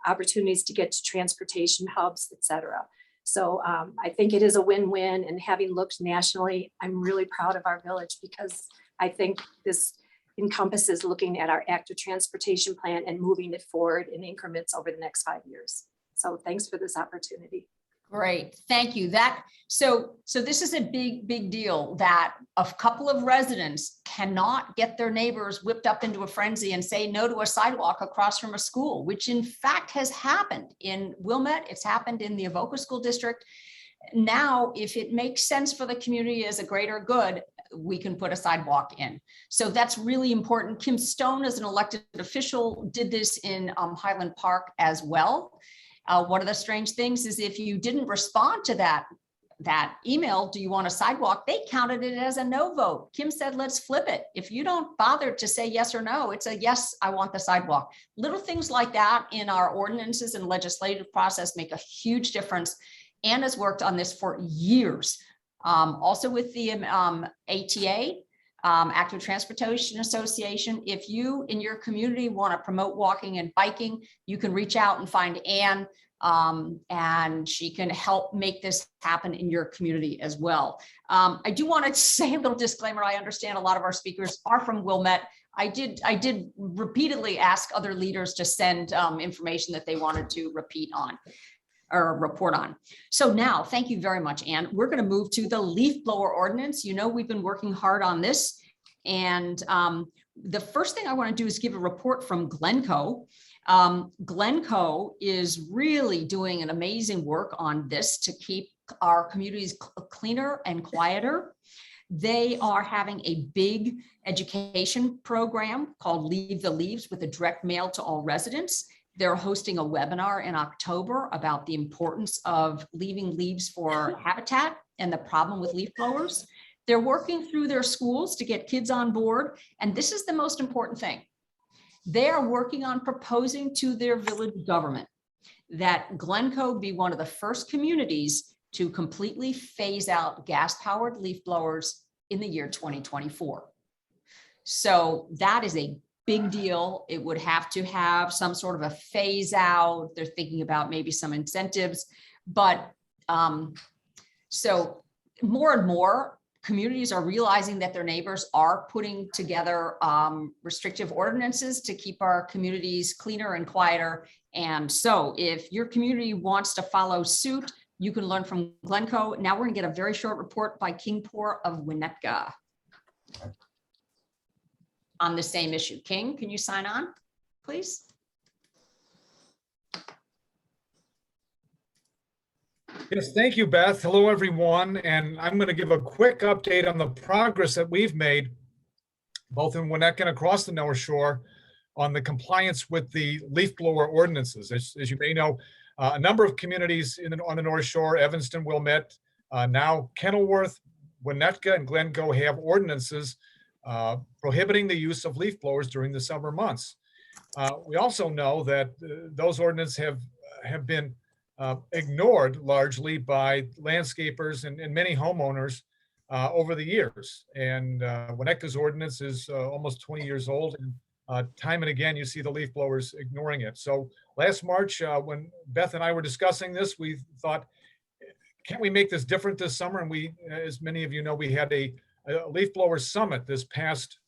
Speaker 8: opportunities to get to transportation hubs, et cetera. So I think it is a win-win, and having looked nationally, I'm really proud of our village because I think this encompasses looking at our active transportation plan and moving it forward in increments over the next 5 years. So thanks for this opportunity.
Speaker 1: Great, thank you. So this is a big deal that a couple of residents cannot get their neighbors whipped up into a frenzy and say no to a sidewalk across from a school, which in fact has happened in Wilmette. It's happened in the Avoca School District. Now, if it makes sense for the community as a greater good, we can put a sidewalk in. So that's really important. Kim Stone, as an elected official, did this in Highland Park as well. One of the strange things is if you didn't respond to that email, do you want a sidewalk? They counted it as a no vote. Kim said, let's flip it. If you don't bother to say yes or no, it's a yes, I want the sidewalk. Little things like that in our ordinances and legislative process make a huge difference. Anna's worked on this for years. Also with the ATA, Active Transportation Association. If you in your community want to promote walking and biking, you can reach out and find Anne, and she can help make this happen in your community as well. I do want to say a little disclaimer. I understand a lot of our speakers are from Wilmette. I did repeatedly ask other leaders to send information that they wanted to repeat on or report on. So now, thank you very much, Anne. We're going to move to the leaf blower ordinance. You know, we've been working hard on this. And the first thing I want to do is give a report from Glencoe. Glencoe is really doing an amazing work on this to keep our communities cleaner and quieter. They are having a big education program called Leave the Leaves with a direct mail to all residents. They're hosting a webinar in October about the importance of leaving leaves for habitat and the problem with leaf blowers. They're working through their schools to get kids on board. And this is the most important thing. They are working on proposing to their village government that Glencoe be one of the first communities to completely phase out gas-powered leaf blowers in the year 2024. So that is a big deal. It would have to have some sort of a phase out. They're thinking about maybe some incentives, but so more and more communities are realizing that their neighbors are putting together restrictive ordinances to keep our communities cleaner and quieter. And so if your community wants to follow suit, you can learn from Glencoe. Now we're gonna get a very short report by Kingpour of Winnetka on the same issue. King, can you sign on, please?
Speaker 9: Yes, thank you, Beth. Hello, everyone. And I'm going to give a quick update on the progress that we've made, both in Winnetka and across the North Shore, on the compliance with the leaf blower ordinances. As you may know, a number of communities on the North Shore, Evanston, Wilmette, now Kenilworth, Winnetka, and Glencoe have ordinances prohibiting the use of leaf blowers during the summer months. We also know that those ordinances have been ignored largely by landscapers and many homeowners over the years. And Winnetka's ordinance is almost 20 years old, and time and again you see the leaf blowers ignoring it. So last March, when Beth and I were discussing this, we thought, can't we make this different this summer? And we, as many of you know, we had a leaf blower summit this past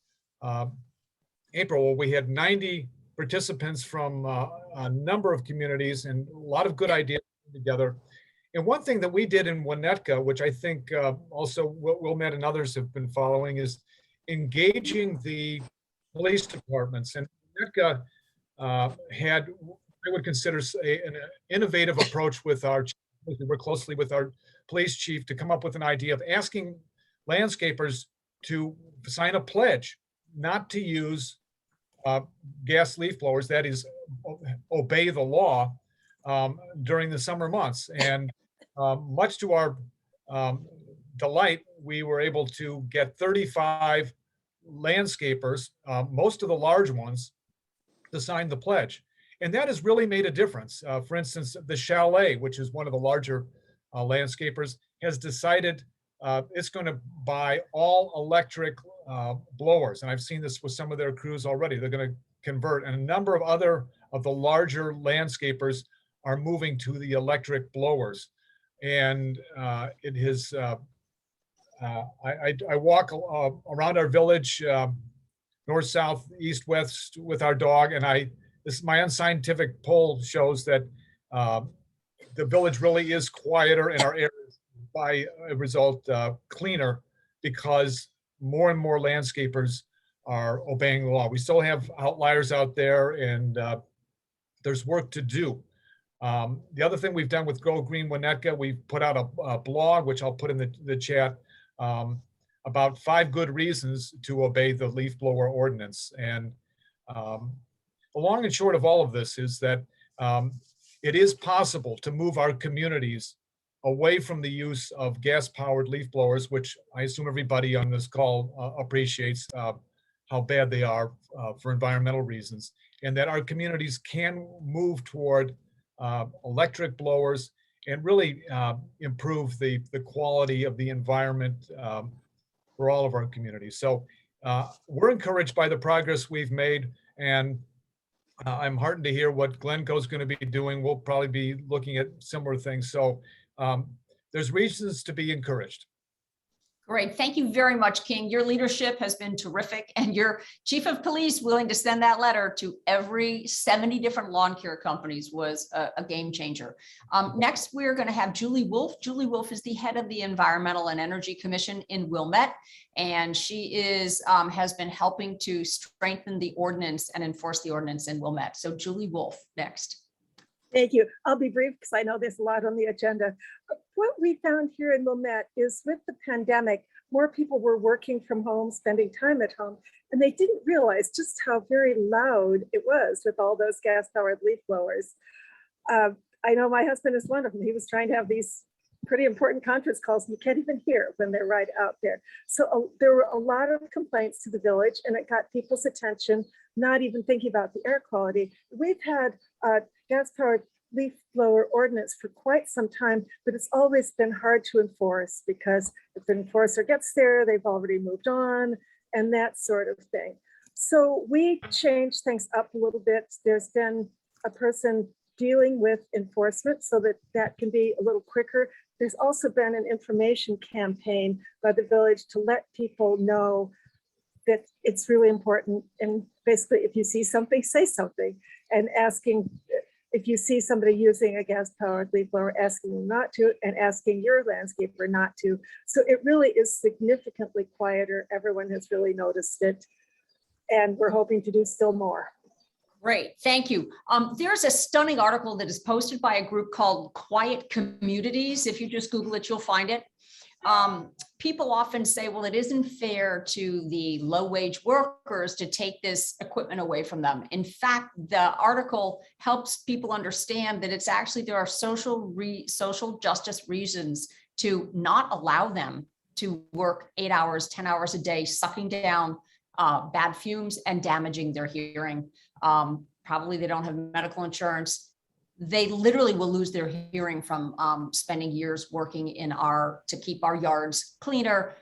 Speaker 9: April, where we had 90 participants from a number of communities and a lot of good ideas together. And one thing that we did in Winnetka, which I think also Wilmette and others have been following, is engaging the police departments. And Winnetka had, I would consider, an innovative approach with our, we work closely with our police chief to come up with an idea of asking landscapers to sign a pledge not to use gas leaf blowers, that is, obey the law during the summer months. And much to our delight, we were able to get 35 landscapers, most of the large ones, to sign the pledge. And that has really made a difference. For instance, the Chalet, which is one of the larger landscapers, has decided it's going to buy all electric blowers. And I've seen this with some of their crews already. They're going to convert. And a number of other of the larger landscapers are moving to the electric blowers. And it has, I walk around our village, north, south, east, west with our dog. And my unscientific poll shows that the village really is quieter and our areas by a result cleaner because more and more landscapers are obeying the law. We still have outliers out there and there's work to do. The other thing we've done with Go Green Winnetka, we've put out a blog, which I'll put in the chat, about 5 good reasons to obey the leaf blower ordinance. And the long and short of all of this is that it is possible to move our communities away from the use of gas-powered leaf blowers, which I assume everybody on this call appreciates how bad they are for environmental reasons, and that our communities can move toward electric blowers and really improve the quality of the environment for all of our communities. So we're encouraged by the progress we've made, and I'm heartened to hear what Glencoe's going to be doing. We'll probably be looking at similar things. So there's reasons to be encouraged.
Speaker 1: Great. Thank you very much, King. Your leadership has been terrific, and your chief of police willing to send that letter to every 70 different lawn care companies was a game changer. Next, we're going to have Julie Wolf. Julie Wolf is the head of the Environmental and Energy Commission in Wilmette, and she has been helping to strengthen the ordinance and enforce the ordinance in Wilmette. So Julie Wolf, next.
Speaker 10: Thank you. I'll be brief because I know there's a lot on the agenda. What we found here in Wilmette is with the pandemic, more people were working from home, spending time at home, and they didn't realize just how very loud it was with all those gas-powered leaf blowers. I know my husband is one of them. He was trying to have these pretty important conference calls, and you can't even hear when they're right out there. So there were a lot of complaints to the village, and it got people's attention, not even thinking about the air quality. We've had gas-powered leaf blower ordinance for quite some time, but it's always been hard to enforce because if the enforcer gets there, they've already moved on and that sort of thing. So we changed things up a little bit. There's been a person dealing with enforcement so that that can be a little quicker. There's also been an information campaign by the village to let people know that it's really important. And basically, if you see something, say something, and asking, if you see somebody using a gas-powered leaf blower, asking them not to, and asking your landscaper not to. So it really is significantly quieter. Everyone has really noticed it, and we're hoping to do still more.
Speaker 1: Great, thank you. There's a stunning article that is posted by a group called Quiet Communities. If you just Google it, you'll find it. People often say, well, it isn't fair to the low-wage workers to take this equipment away from them. In fact, the article helps people understand that it's actually, there are social justice reasons to not allow them to work 8 hours, 10 hours a day, sucking down bad fumes and damaging their hearing. Probably they don't have medical insurance. They literally will lose their hearing from spending years working to keep our yards cleaner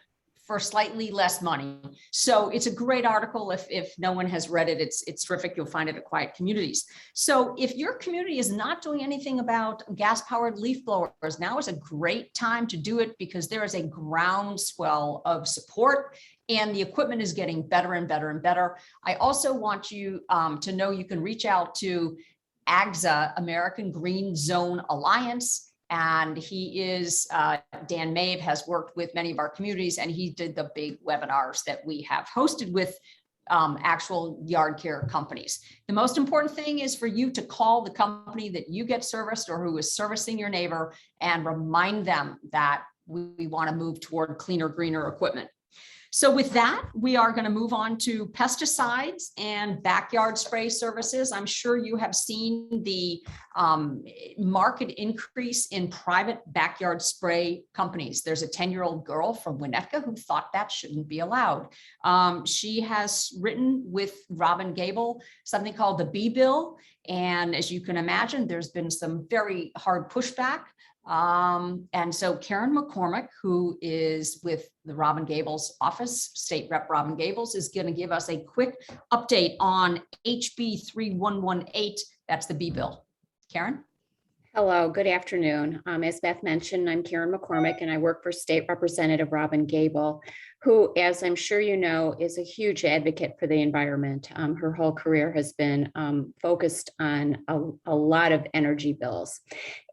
Speaker 1: for slightly less money. So it's a great article. If no one has read it, it's terrific. You'll find it at Quiet Communities. So if your community is not doing anything about gas-powered leaf blowers, now is a great time to do it because there is a groundswell of support and the equipment is getting better and better and better. I also want you to know you can reach out to AGZA, American Green Zone Alliance, and he is, Dan Mabe has worked with many of our communities, and he did the big webinars that we have hosted with actual yard care companies. The most important thing is for you to call the company that you get serviced or who is servicing your neighbor and remind them that we want to move toward cleaner, greener equipment. So with that, we are going to move on to pesticides and backyard spray services. I'm sure you have seen the market increase in private backyard spray companies. There's a 10-year-old girl from Winnetka who thought that shouldn't be allowed. She has written with Robin Gable something called the Bee Bill. And as you can imagine, there's been some very hard pushback. And so Karen McCormick, who is with the Robin Gables office, State Rep Robin Gables, is going to give us a quick update on HB 3118. That's the Bee Bill. Karen?
Speaker 11: Hello, good afternoon. As Beth mentioned, I'm Karen McCormick and I work for State Representative Robin Gable, who, as I'm sure you know, is a huge advocate for the environment. Her whole career has been focused on a lot of energy bills.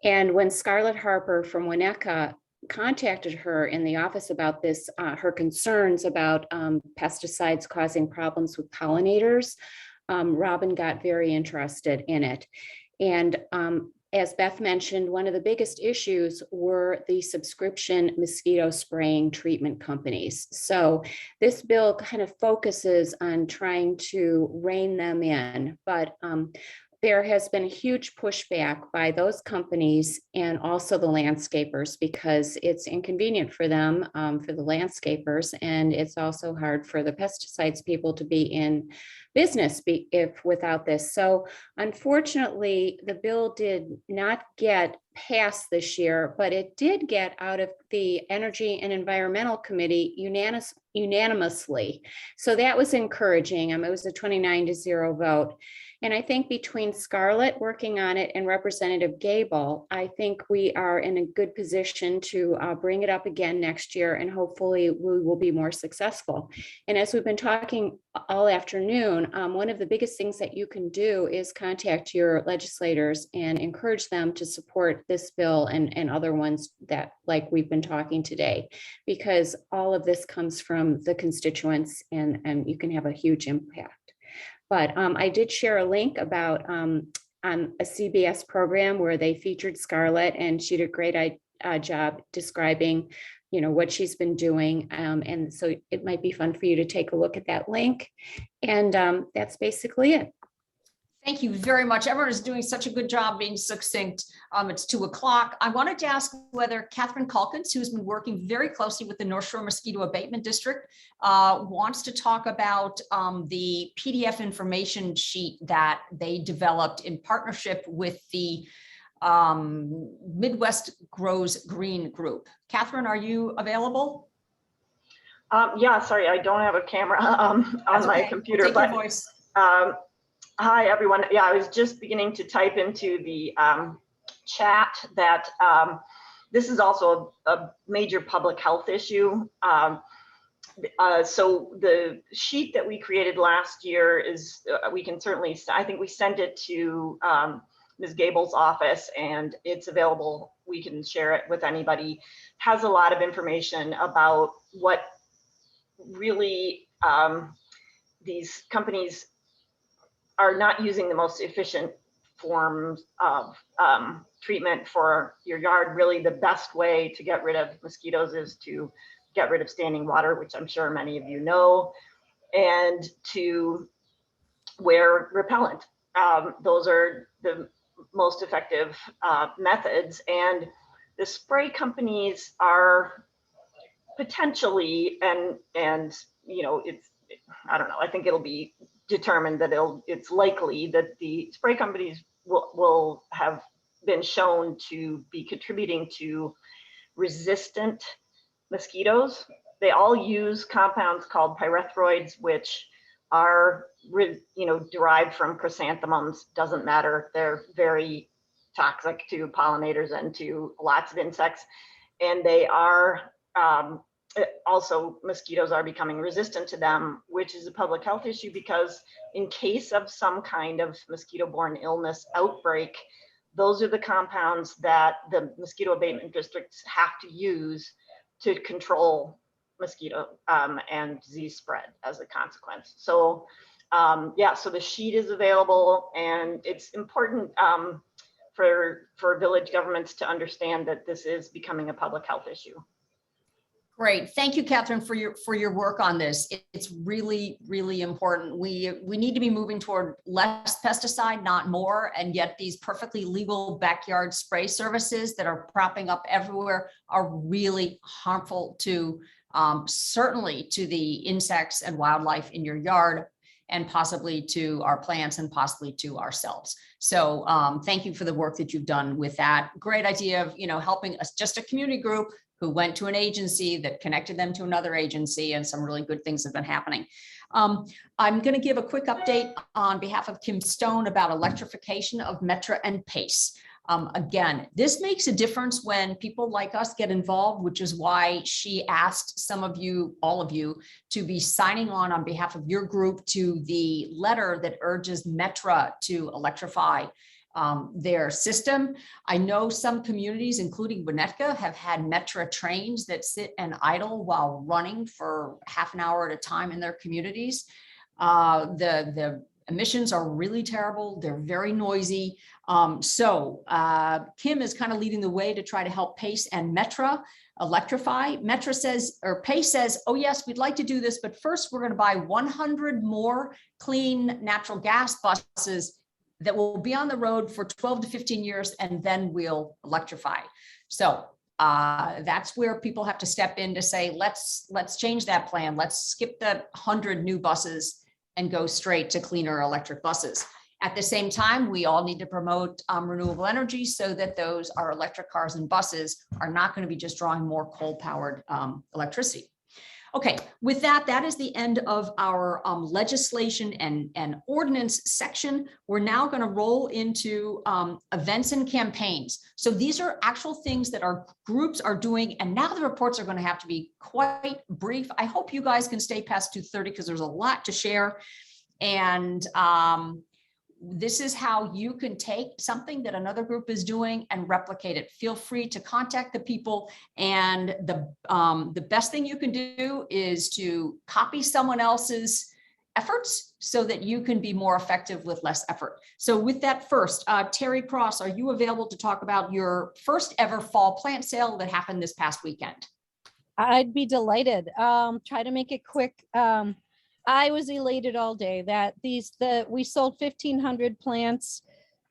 Speaker 11: And when Scarlett Harper from Winnetka contacted her in the office about this, her concerns about pesticides causing problems with pollinators, Robin got very interested in it. And as Beth mentioned, one of the biggest issues were the subscription mosquito spraying treatment companies. So this bill kind of focuses on trying to rein them in, but there has been a huge pushback by those companies and also the landscapers because it's inconvenient for them, for the landscapers, and it's also hard for the pesticides people to be in business if without this. So unfortunately, the bill did not get passed this year, but it did get out of the Energy and Environmental Committee unanimously. So that was encouraging. It was a 29-0 vote. And I think between Scarlett working on it and Representative Gable, I think we are in a good position to bring it up again next year, and hopefully we will be more successful. And as we've been talking all afternoon, one of the biggest things that you can do is contact your legislators and encourage them to support this bill and other ones that like we've been talking today, because all of this comes from the constituents and you can have a huge impact. But I did share a link about on a CBS program where they featured Scarlett, and she did a great job describing, you know, what she's been doing. And so it might be fun for you to take a look at that link. And that's basically it.
Speaker 1: Thank you very much. Everyone is doing such a good job being succinct. It's 2 o'clock. I wanted to ask whether Catherine Calkins, who's been working very closely with the North Shore Mosquito Abatement District, wants to talk about the PDF information sheet that they developed in partnership with the Midwest Grows Green group. Catherine, are you available?
Speaker 12: Yeah, sorry, I don't have a camera on my computer,
Speaker 1: Take your voice.
Speaker 12: Hi, everyone. Yeah, I was just beginning to type into the chat that this is also a major public health issue. So the sheet that we created last year is, we can certainly, I think we sent it to Ms. Gable's office and it's available. We can share it with anybody. Has a lot of information about what really these companies are not using the most efficient forms of treatment for your yard. Really, the best way to get rid of mosquitoes is to get rid of standing water, which I'm sure many of you know, and to wear repellent. Those are the most effective methods. And the spray companies are potentially, and you know, I don't know, I think it'll be determined that it's likely that the spray companies will have been shown to be contributing to resistant mosquitoes. They all use compounds called pyrethroids, which are derived from chrysanthemums. Doesn't matter. They're very toxic to pollinators and to lots of insects, and they are also, mosquitoes are becoming resistant to them, which is a public health issue because in case of some kind of mosquito-borne illness outbreak, those are the compounds that the mosquito abatement districts have to use to control mosquito and disease spread as a consequence. So yeah, so the sheet is available, and it's important for village governments to understand that this is becoming a public health issue.
Speaker 1: Great. Thank you, Catherine, for your work on this. It's really, really important. We need to be moving toward less pesticide, not more. And yet these perfectly legal backyard spray services that are propping up everywhere are really harmful to certainly to the insects and wildlife in your yard, and possibly to our plants and possibly to ourselves. So thank you for the work that you've done with that. Great idea of, helping us, just a community group who went to an agency that connected them to another agency, and some really good things have been happening. I'm going to give a quick update on behalf of Kim Stone about electrification of Metra and Pace. Again, this makes a difference when people like us get involved, which is why she asked some of you, all of you, to be signing on behalf of your group to the letter that urges Metra to electrify their system. I know some communities, including Winnetka, have had Metra trains that sit and idle while running for half an hour at a time in their communities. The emissions are really terrible. They're very noisy. Kim is kind of leading the way to try to help PACE and Metra electrify. Metra says, or PACE says, oh yes, we'd like to do this, but first we're going to buy 100 more clean natural gas buses that will be on the road for 12 to 15 years, and then we'll electrify. So that's where people have to step in to say, let's change that plan. Let's skip the 100 new buses and go straight to cleaner electric buses. At the same time, we all need to promote renewable energy so that our electric cars and buses are not going to be just drawing more coal-powered electricity. Okay, with that, that is the end of our legislation and ordinance section. We're now going to roll into events and campaigns. So these are actual things that our groups are doing, and now the reports are going to have to be quite brief. I hope you guys can stay past 2:30 because there's a lot to share. And this is how you can take something that another group is doing and replicate it. Feel free to contact the people. And the best thing you can do is to copy someone else's efforts so that you can be more effective with less effort. So with that first, Terry Cross, are you available to talk about your first ever fall plant sale that happened this past weekend?
Speaker 13: I'd be delighted. Try to make it quick. I was elated all day that we sold 1,500 plants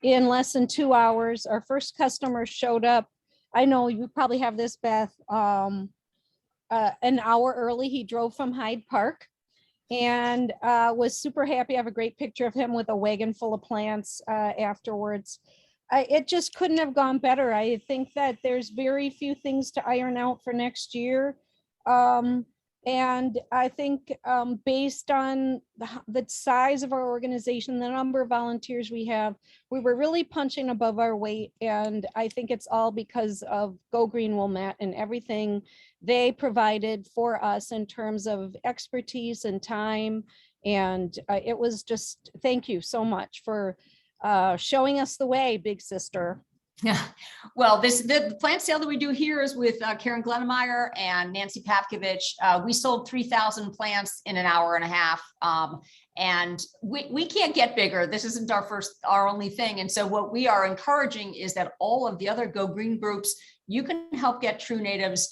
Speaker 13: in less than 2 hours. Our first customer showed up. I know you probably have this, Beth, an hour early. He drove from Hyde Park and was super happy. I have a great picture of him with a wagon full of plants afterwards. It just couldn't have gone better. I think that there's very few things to iron out for next year. And I think based on the size of our organization, the number of volunteers we have, we were really punching above our weight. And I think it's all because of Go Green Wilmette and everything they provided for us in terms of expertise and time. And it was just, thank you so much for showing us the way, big sister.
Speaker 1: Yeah, well, the plant sale that we do here is with Karen Glennemeyer and Nancy Pavkovich. We sold 3,000 plants in an hour and a half, and we can't get bigger. This isn't our only thing. And so what we are encouraging is that all of the other Go Green groups, you can help get true natives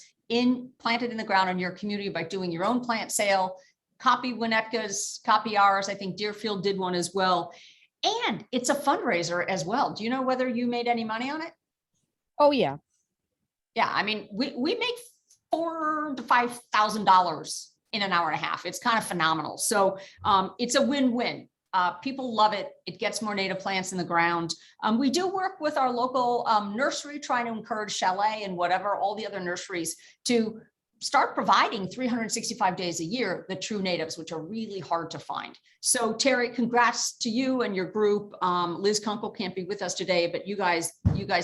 Speaker 1: planted in the ground in your community by doing your own plant sale. Copy Winnetka's, copy ours. I think Deerfield did one as well. And it's a fundraiser as well. Do you know whether you made any money on it?
Speaker 13: Oh, yeah.
Speaker 1: Yeah, I mean, we make $4,000 to $5,000 in an hour and a half. It's kind of phenomenal. So it's a win-win. People love it. It gets more native plants in the ground. We do work with our local nursery, trying to encourage Chalet and whatever, all the other nurseries to start providing 365 days a year, the true natives, which are really hard to find. So Terry, congrats to you and your group. Liz Kunkel can't be with us today, but you guys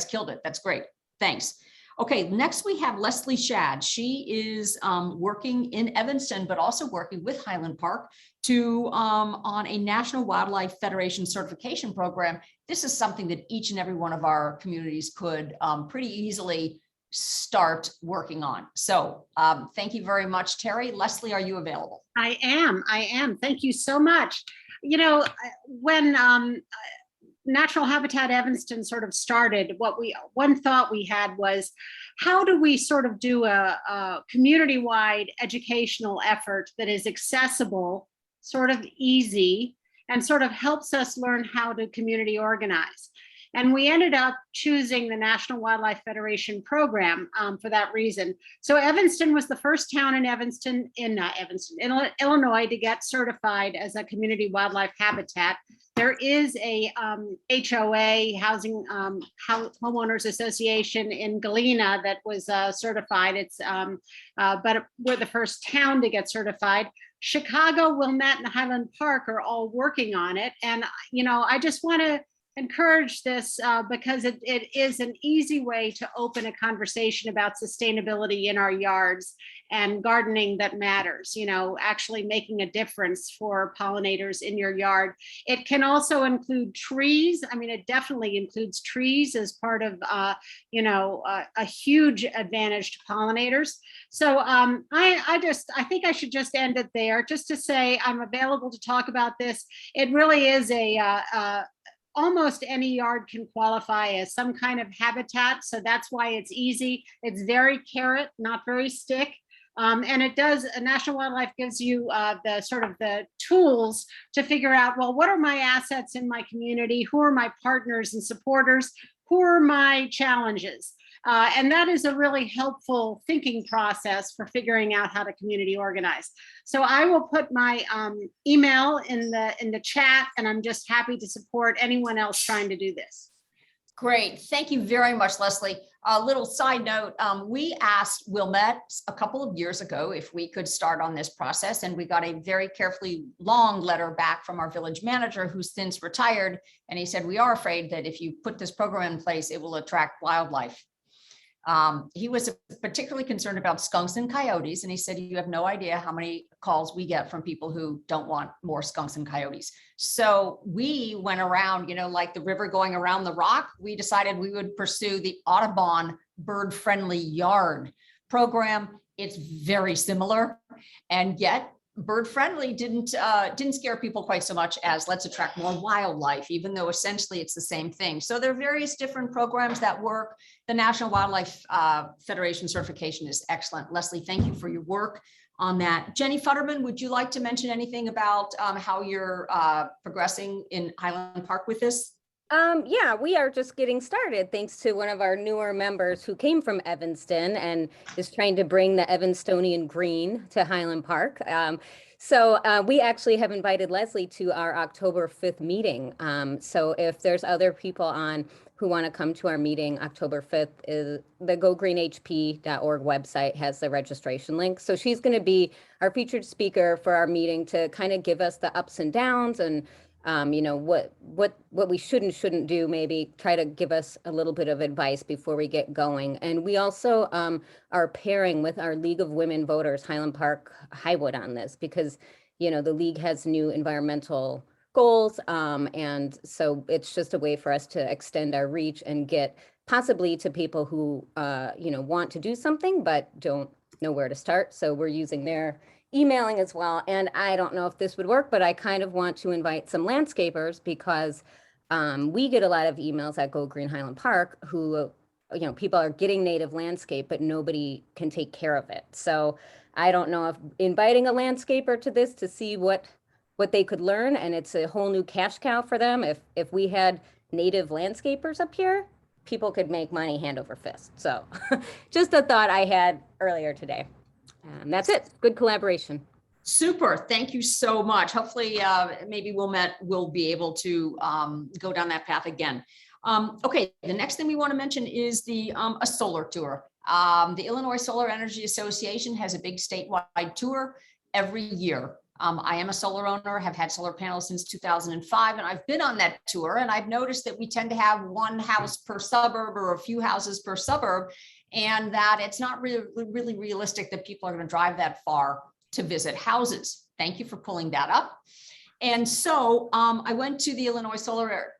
Speaker 1: killed it. That's great. Thanks. Okay, next we have Leslie Shad. She is working in Evanston, but also working with Highland Park on a National Wildlife Federation certification program. This is something that each and every one of our communities could pretty easily start working on. So thank you very much, Terry. Leslie, are you available?
Speaker 14: I am. Thank you so much. You know, when Natural Habitat Evanston sort of started, one thought we had was, how do we sort of do a community-wide educational effort that is accessible, sort of easy, and sort of helps us learn how to community organize? And we ended up choosing the National Wildlife Federation program for that reason. So Evanston was the first town in Illinois to get certified as a community wildlife habitat. There is a HOA, Housing Homeowners Association in Galena, that was certified. But we're the first town to get certified. Chicago, Wilmette, and Highland Park are all working on it. And, you know, I just want to encourage this because it is an easy way to open a conversation about sustainability in our yards and gardening that matters, you know, actually making a difference for pollinators in your yard. It can also include trees. I mean, it definitely includes trees as part of, you know, a huge advantage to pollinators. So I think I should just end it there, just to say I'm available to talk about this. It really is almost any yard can qualify as some kind of habitat. So that's why it's easy. It's very carrot, not very stick. And it does, National Wildlife gives you the sort of the tools to figure out, well, what are my assets in my community? Who are my partners and supporters? Who are my challenges? And that is a really helpful thinking process for figuring out how to community organize. So I will put my email in the chat, and I'm just happy to support anyone else trying to do this.
Speaker 1: Great. Thank you very much, Leslie. A little side note, we asked Wilmette a couple of years ago if we could start on this process, and we got a very carefully long letter back from our village manager, who's since retired. And he said, we are afraid that if you put this program in place, it will attract wildlife. He was particularly concerned about skunks and coyotes. And he said, you have no idea how many calls we get from people who don't want more skunks and coyotes. So we went around, you know, like the river going around the rock. We decided we would pursue the Audubon bird-friendly yard program. It's very similar, and yet bird-friendly didn't scare people quite so much as let's attract more wildlife, even though essentially it's the same thing. So there are various different programs that work. The National Wildlife Federation certification is excellent. Leslie, thank you for your work on that. Jenny Futterman, would you like to mention anything about how you're progressing in Highland Park with this?
Speaker 15: Yeah, we are just getting started thanks to one of our newer members who came from Evanston and is trying to bring the Evanstonian green to Highland Park. So we actually have invited Leslie to our October 5th meeting. So if there's other people on who want to come to our meeting, October 5th, is the gogreenhp.org website has the registration link. So she's going to be our featured speaker for our meeting to kind of give us the ups and downs and you know, what we should and shouldn't do, maybe try to give us a little bit of advice before we get going. And we also are pairing with our League of Women Voters, Highland Park Highwood, on this because, you know, the League has new environmental goals. And so it's just a way for us to extend our reach and get possibly to people who, you know, want to do something, but don't know where to start. So we're using their emailing as well. And I don't know if this would work, but I kind of want to invite some landscapers because we get a lot of emails at Go Green Highland Park who, you know, people are getting native landscape, but nobody can take care of it. So I don't know if inviting a landscaper to this to see what they could learn, and it's a whole new cash cow for them. If we had native landscapers up here, people could make money hand over fist. So just a thought I had earlier today. That's it. Good collaboration.
Speaker 1: Super. Thank you so much. Hopefully, maybe Wilmette will be able to go down that path again. Okay, the next thing we want to mention is the a solar tour. The Illinois Solar Energy Association has a big statewide tour every year. I am a solar owner, have had solar panels since 2005, and I've been on that tour, and I've noticed that we tend to have one house per suburb or a few houses per suburb, and that it's not really realistic that people are going to drive that far to visit houses. Thank you for pulling that up. And so I went to the Illinois Solar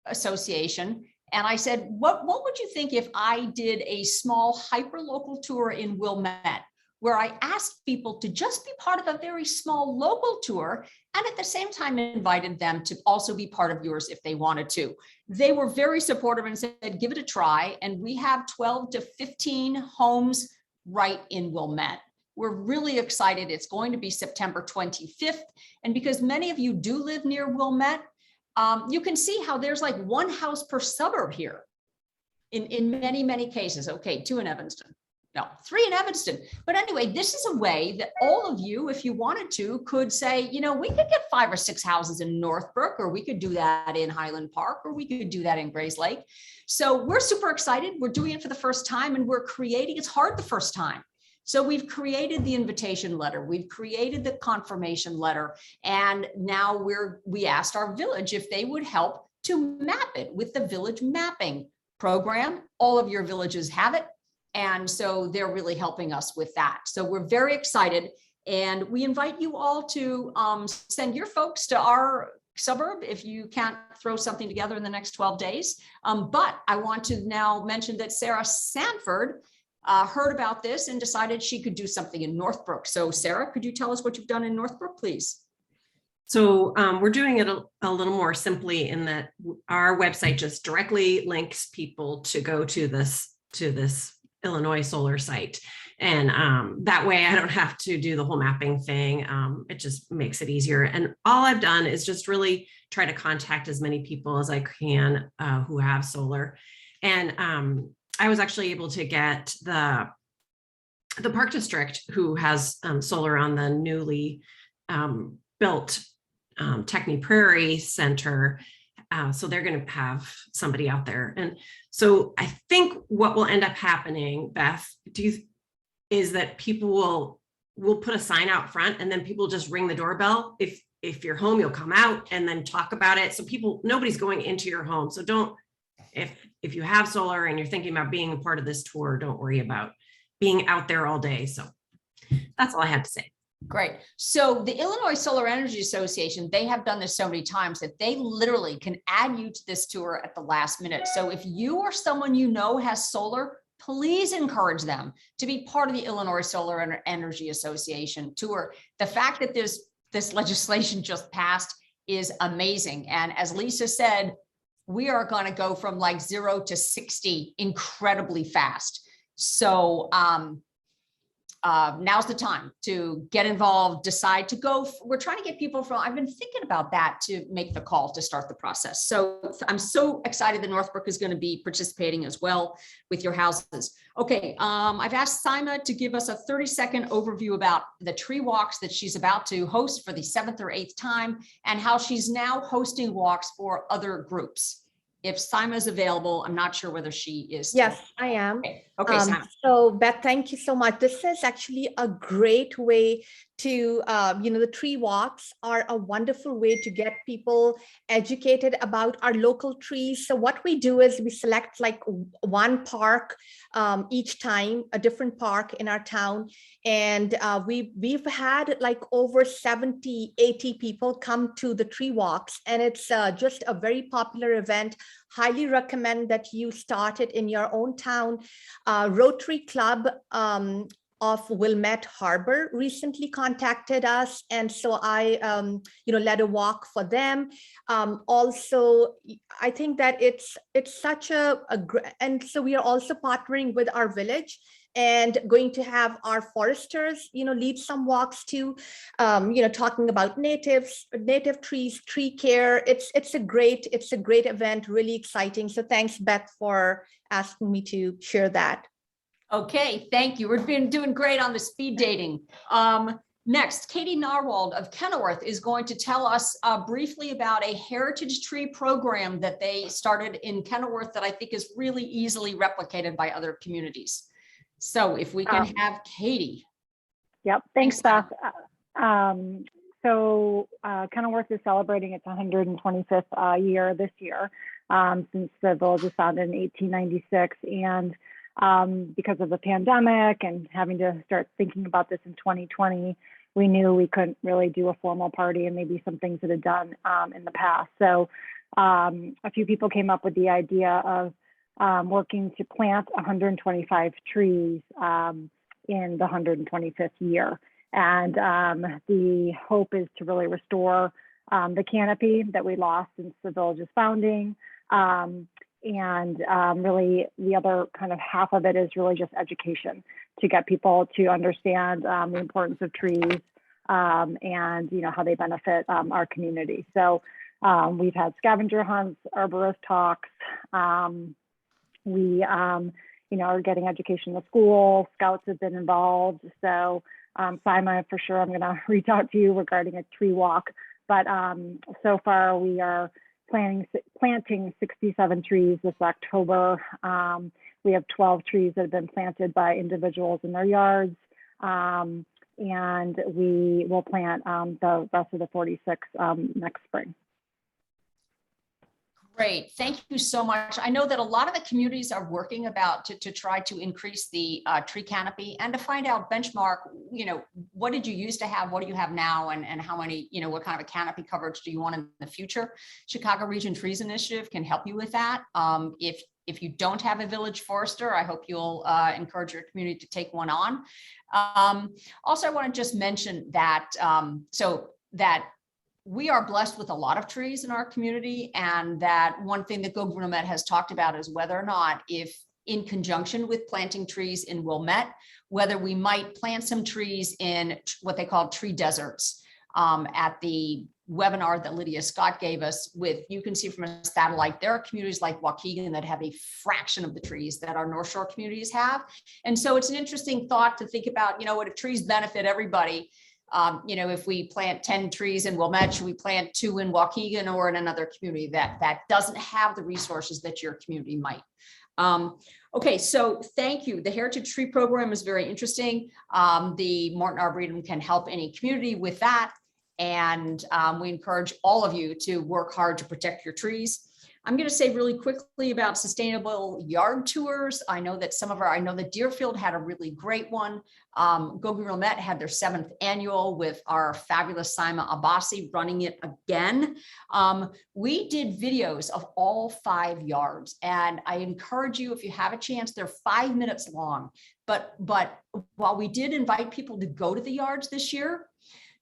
Speaker 1: Association, and I said, what would you think if I did a small hyperlocal tour in Wilmette, where I asked people to just be part of a very small local tour, and at the same time invited them to also be part of yours if they wanted to. They were very supportive and said, give it a try. And we have 12 to 15 homes right in Wilmette. We're really excited. It's going to be September 25th. And because many of you do live near Wilmette, you can see how there's like one house per suburb here in many, many cases. Okay, 2 in Evanston. No, 3 in Evanston. But anyway, this is a way that all of you, if you wanted to, could say, you know, we could get 5 or 6 houses in Northbrook, or we could do that in Highland Park, or we could do that in Grays Lake. So we're super excited. We're doing it for the first time, and we're creating, it's hard the first time. So we've created the invitation letter, we've created the confirmation letter, and now we asked our village if they would help to map it with the village mapping program. All of your villages have it. And so they're really helping us with that. So we're very excited. And we invite you all to send your folks to our suburb if you can't throw something together in the next 12 days. But I want to now mention that Sarah Sanford heard about this and decided she could do something in Northbrook. So Sarah, could you tell us what you've done in Northbrook, please?
Speaker 16: So we're doing it a little more simply in that our website just directly links people to go to this Illinois solar site. And that way I don't have to do the whole mapping thing. It just makes it easier. And all I've done is just really try to contact as many people as I can who have solar. And I was actually able to get the Park District, who has solar on the newly built Techni Prairie Center. So they're going to have somebody out there. And so I think what will end up happening, Beth, is that people will put a sign out front, and then people just ring the doorbell. If you're home, you'll come out and then talk about it. So nobody's going into your home. So if you have solar and you're thinking about being a part of this tour, don't worry about being out there all day. So that's all I had to say.
Speaker 1: Great. So the Illinois Solar Energy Association, they have done this so many times that they literally can add you to this tour at the last minute. So if you or someone you know has solar, please encourage them to be part of the Illinois Solar Energy Association tour. The fact that this legislation just passed is amazing. And as Lisa said, we are going to go from like 0 to 60 incredibly fast. So now's the time to get involved, decide to go. We're trying to get people from, I've been thinking about that to make the call to start the process. So I'm so excited that Northbrook is going to be participating as well with your houses. Okay, I've asked Sima to give us a 30-second overview about the tree walks that she's about to host for the 7th or 8th time, and how she's now hosting walks for other groups. If Sima is available, I'm not sure whether she is.
Speaker 7: Yes, I am.
Speaker 1: Okay, Sima.
Speaker 7: So Beth, thank you so much. This is actually a great way to, the tree walks are a wonderful way to get people educated about our local trees. So what we do is we select like one park each time, a different park in our town. And we've had like over 70, 80 people come to the tree walks. And it's just a very popular event. Highly recommend that you start it in your own town. Rotary Club of Wilmette Harbor recently contacted us, and so I, led a walk for them. Also, I think that it's such and so we are also partnering with our village and going to have our foresters, lead some walks too, talking about native trees, tree care. It's a great event, really exciting. So thanks, Beth, for asking me to share that.
Speaker 1: Okay, thank you. We've been doing great on the speed dating. Next, Katie Narwald of Kenilworth is going to tell us briefly about a heritage tree program that they started in Kenilworth that I think is really easily replicated by other communities. So if we can have Katie.
Speaker 17: Yep, thanks, Beth. So Kenilworth is celebrating its 125th year this year, since the village was founded in 1896. And because of the pandemic and having to start thinking about this in 2020, we knew we couldn't really do a formal party and maybe some things that had done in the past. So a few people came up with the idea of working to plant 125 trees in the 125th year. And the hope is to really restore the canopy that we lost since the village's founding. And really the other kind of half of it is really just education to get people to understand the importance of trees and how they benefit our community. So we've had scavenger hunts, arborist talks. We are getting education in the school. Scouts have been involved. So Sima, for sure, I'm going to reach out to you regarding a tree walk. But so far we are planting 67 trees this October. We have 12 trees that have been planted by individuals in their yards. And we will plant the rest of the 46 next spring.
Speaker 1: Great. Thank you so much. I know that a lot of the communities are working about to try to increase the tree canopy and to find out benchmark, what did you used to have? What do you have now? And how many, what kind of a canopy coverage do you want in the future? Chicago Region Trees Initiative can help you with that. If you don't have a village forester, I hope you'll encourage your community to take one on. Also, I want to just mention that, we are blessed with a lot of trees in our community, and that one thing that Go Green Wilmette has talked about is whether or not, if in conjunction with planting trees in Wilmette, whether we might plant some trees in what they call tree deserts. At the webinar that Lydia Scott gave us with, you can see from a satellite, there are communities like Waukegan that have a fraction of the trees that our North Shore communities have. And so it's an interesting thought to think about, what if trees benefit everybody? If we plant 10 trees in Wilmette, should we plant 2 in Waukegan or in another community that doesn't have the resources that your community might? Okay, so thank you. The Heritage Tree Program is very interesting. The Morton Arboretum can help any community with that. And we encourage all of you to work hard to protect your trees. I'm going to say really quickly about sustainable yard tours. I know that Deerfield had a really great one. Go Green Wilmette had their 7th annual with our fabulous Saima Abbasi running it again. We did videos of all 5 yards, and I encourage you, if you have a chance, they're 5 minutes long. But while we did invite people to go to the yards this year,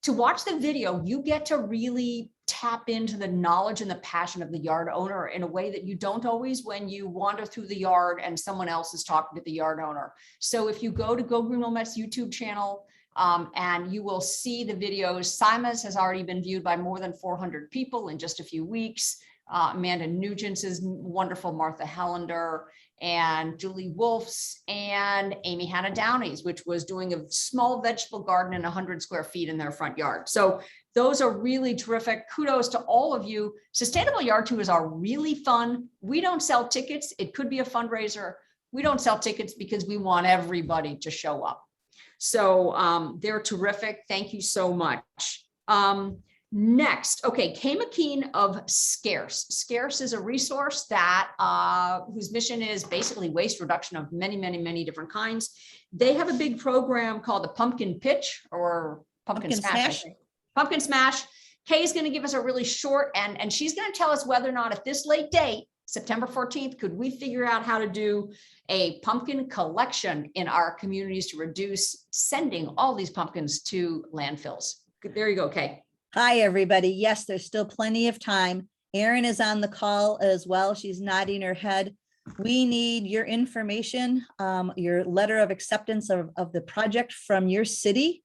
Speaker 1: to watch the video, you get to really tap into the knowledge and the passion of the yard owner in a way that you don't always when you wander through the yard and someone else is talking to the yard owner. So if you go to Go Green Wilmette's YouTube channel, and you will see the videos. Simon's has already been viewed by more than 400 people in just a few weeks. Amanda Nugent's is wonderful, Martha Hellander, and Julie Wolf's, and Amy Hannah Downey's, which was doing a small vegetable garden in 100 square feet in their front yard. So those are really terrific. Kudos to all of you. Sustainable Yard Tours are really fun. We don't sell tickets. It could be a fundraiser. We don't sell tickets because we want everybody to show up. So they're terrific. Thank you so much. Next, okay, Kay McKean of Scarce. Scarce is a resource that whose mission is basically waste reduction of many, many, many different kinds. They have a big program called the Pumpkin Pitch or Pumpkin Smash. Pumpkin Smash. Kay is going to give us a really short, and she's going to tell us whether or not at this late date, September 14th, could we figure out how to do a pumpkin collection in our communities to reduce sending all these pumpkins to landfills. There you go, Kay.
Speaker 18: Hi, everybody. Yes, there's still plenty of time. Erin is on the call as well. She's nodding her head. We need your information, your letter of acceptance of the project from your city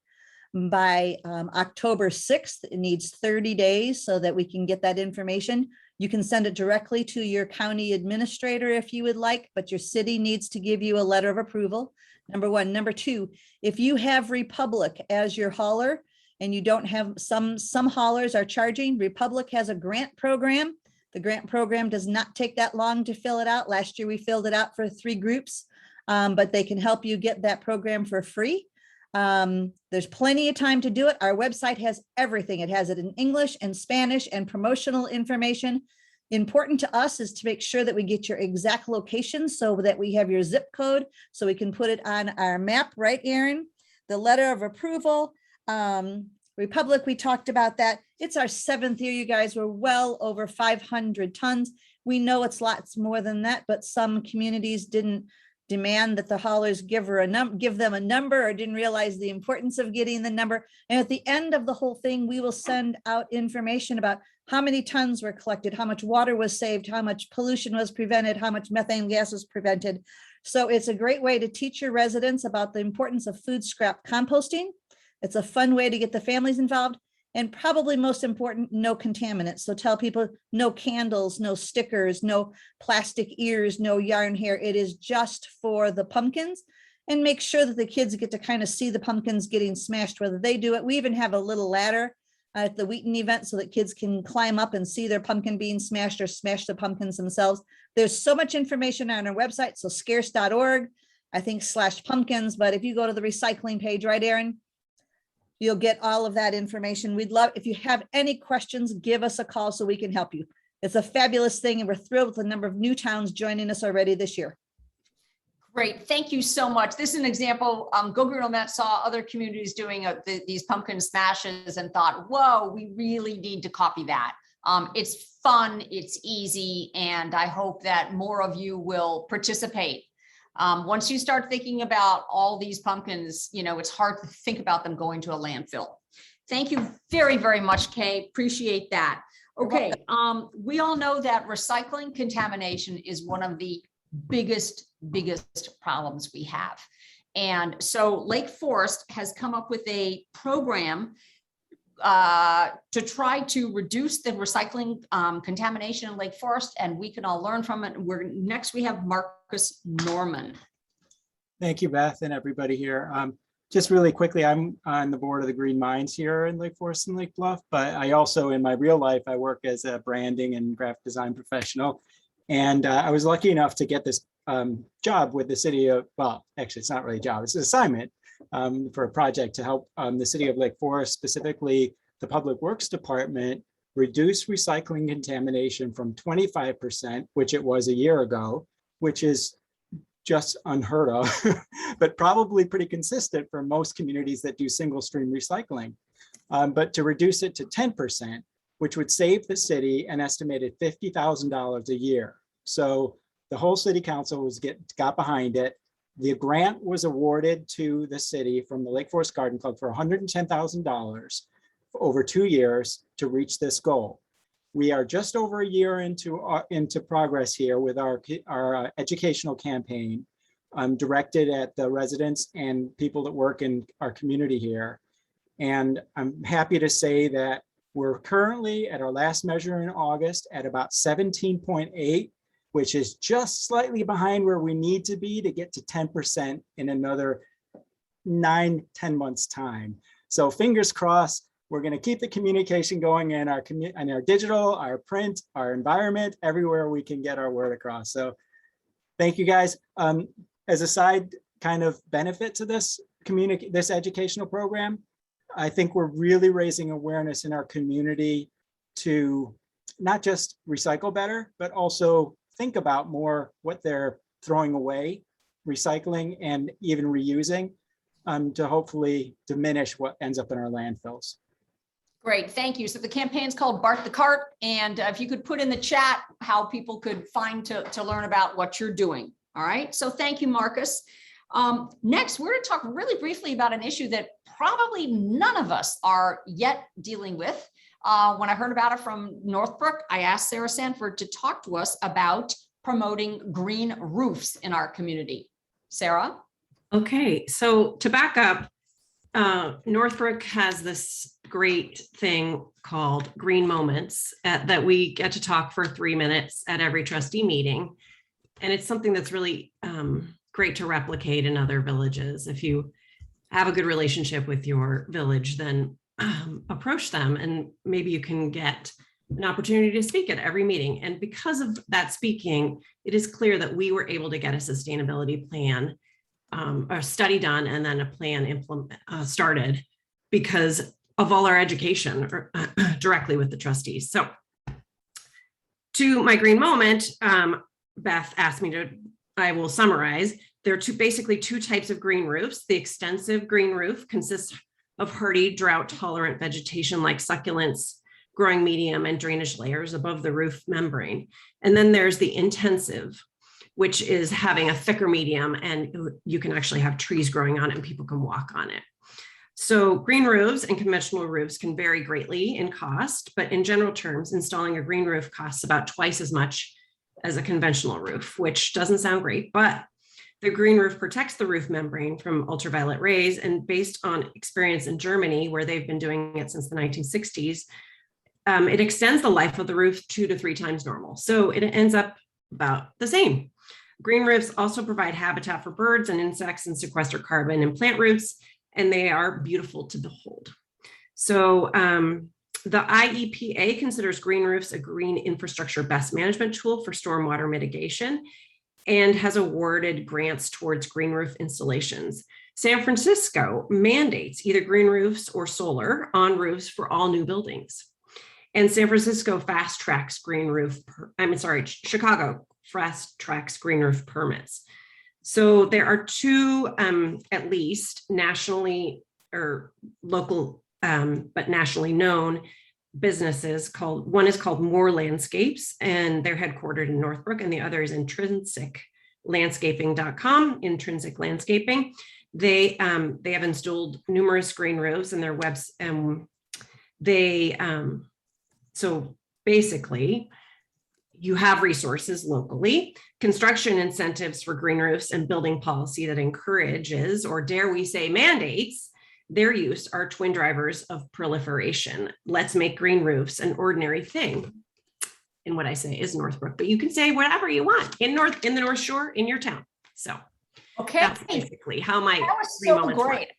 Speaker 18: by October 6th. It needs 30 days so that we can get that information. You can send it directly to your county administrator if you would like, but your city needs to give you a letter of approval. Number one. Number two, if you have Republic as your hauler, and you don't have, some haulers are charging. Republic has a grant program. The grant program does not take that long to fill it out. Last year we filled it out for 3 groups, but they can help you get that program for free. There's plenty of time to do it. Our website has everything. It has it in English and Spanish and promotional information. Important to us is to make sure that we get your exact location so that we have your zip code so we can put it on our map, right, Erin? The letter of approval. Republic, we talked about that. It's our 7th year, you guys. We're well over 500 tons. We know it's lots more than that, but some communities didn't demand that the haulers give them a number or didn't realize the importance of getting the number. And at the end of the whole thing, we will send out information about how many tons were collected, how much water was saved, how much pollution was prevented, how much methane gas was prevented. So it's a great way to teach your residents about the importance of food scrap composting. It's a fun way to get the families involved, and probably most important, no contaminants. So tell people no candles, no stickers, no plastic ears, no yarn hair. It is just for the pumpkins, and make sure that the kids get to kind of see the pumpkins getting smashed, whether they do it. We even have a little ladder at the Wheaton event so that kids can climb up and see their pumpkin being smashed or smash the pumpkins themselves. There's so much information on our website. So scarce.org, I think /pumpkins, but if you go to the recycling page, right, Erin? You'll get all of that information. We'd love, if you have any questions, give us a call so we can help you. It's a fabulous thing, and we're thrilled with the number of new towns joining us already this year.
Speaker 1: Great, thank you so much. This is an example. Go Green Wilmette saw other communities doing these pumpkin smashes and thought, whoa, we really need to copy that. It's fun, it's easy, and I hope that more of you will participate. Once you start thinking about all these pumpkins, you know, it's hard to think about them going to a landfill. Thank you very, very much, Kay. Appreciate that. Okay, we all know that recycling contamination is one of the biggest problems we have. And so Lake Forest has come up with a program to try to reduce the recycling contamination in Lake Forest, and we can all learn from it. Next we have Marcus Norman.
Speaker 19: Thank you, Beth, and everybody here. Just really quickly, I'm on the board of the Green Minds here in Lake Forest and Lake Bluff, but I also, in my real life, I work as a branding and graphic design professional. And I was lucky enough to get this job with the city of, well, actually, it's not really a job, it's an assignment for a project to help the city of Lake Forest, specifically the Public Works Department, reduce recycling contamination from 25%, which it was a year ago, which is just unheard of, but probably pretty consistent for most communities that do single stream recycling. But to reduce it to 10%, which would save the city an estimated $50,000 a year. So the whole city council got behind it. The grant was awarded to the city from the Lake Forest Garden Club for $110,000 over 2 years to reach this goal. We are just over a year into progress here with our educational campaign directed at the residents and people that work in our community here. And I'm happy to say that we're currently at our last measure in August at about 17.8, which is just slightly behind where we need to be to get to 10% in another 9-10 months time. So fingers crossed, we're going to keep the communication going in our digital, our print, our environment, everywhere we can get our word across. So thank you guys. As a side kind of benefit to this educational program, I think we're really raising awareness in our community to not just recycle better, but also think about more what they're throwing away, recycling, and even reusing to hopefully diminish what ends up in our landfills.
Speaker 1: Great, thank you. So the campaign's called Bark the Cart, and if you could put in the chat how people could find to learn about what you're doing. All right, so thank you, Marcus. Next, we're going to talk really briefly about an issue that probably none of us are yet dealing with. When I heard about it from Northbrook, I asked Sarah Sanford to talk to us about promoting green roofs in our community. Sarah?
Speaker 16: Okay, so to back up, Northbrook has this great thing called Green Moments that we get to talk for 3 minutes at every trustee meeting. And it's something that's really great to replicate in other villages. If you have a good relationship with your village, then approach them and maybe you can get an opportunity to speak at every meeting. And because of that speaking, it is clear that we were able to get a sustainability plan, a study done, and then a plan started because of all our education directly with the trustees. So to my green moment, Beth asked me to, I will summarize. There are basically two types of green roofs. The extensive green roof consists of hardy, drought-tolerant vegetation like succulents, growing medium and drainage layers above the roof membrane. And then there's the intensive, which is having a thicker medium, and you can actually have trees growing on it and people can walk on it. So green roofs and conventional roofs can vary greatly in cost, but in general terms, installing a green roof costs about twice as much as a conventional roof, which doesn't sound great, but the green roof protects the roof membrane from ultraviolet rays. And based on experience in Germany, where they've been doing it since the 1960s, it extends the life of the roof 2 to 3 times normal. So it ends up about the same. Green roofs also provide habitat for birds and insects and sequester carbon in plant roots, and they are beautiful to behold. So the IEPA considers green roofs a green infrastructure best management tool for stormwater mitigation and has awarded grants towards green roof installations. San Francisco mandates either green roofs or solar on roofs for all new buildings. and San Francisco fast tracks green roof, Chicago fast tracks green roof permits. So there are two, at least nationally or local, but nationally known businesses called, one is called More Landscapes, and they're headquartered in Northbrook, and the other is intrinsiclandscaping.com, Intrinsic Landscaping. They have installed numerous green roofs in their webs. So basically, you have resources locally, construction incentives for green roofs, and building policy that encourages, or dare we say mandates, their use are twin drivers of proliferation. Let's make green roofs an ordinary thing in what I say is Northbrook, but you can say whatever you want in the North Shore, in your town. So
Speaker 1: okay,
Speaker 16: that's basically how my
Speaker 1: that was
Speaker 16: three
Speaker 1: so
Speaker 16: moments
Speaker 1: great.
Speaker 16: went.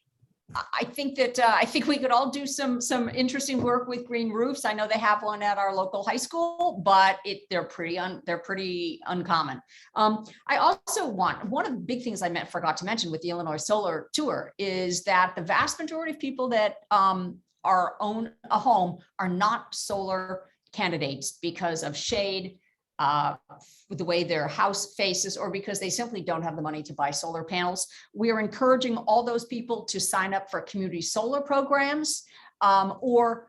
Speaker 1: I think that I think we could all do some interesting work with green roofs. I know they have one at our local high school, but they're pretty uncommon. I also one of the big things I forgot to mention with the Illinois Solar Tour is that the vast majority of people that own a home are not solar candidates because of shade, with the way their house faces, or because they simply don't have the money to buy solar panels. We are encouraging all those people to sign up for community solar programs, or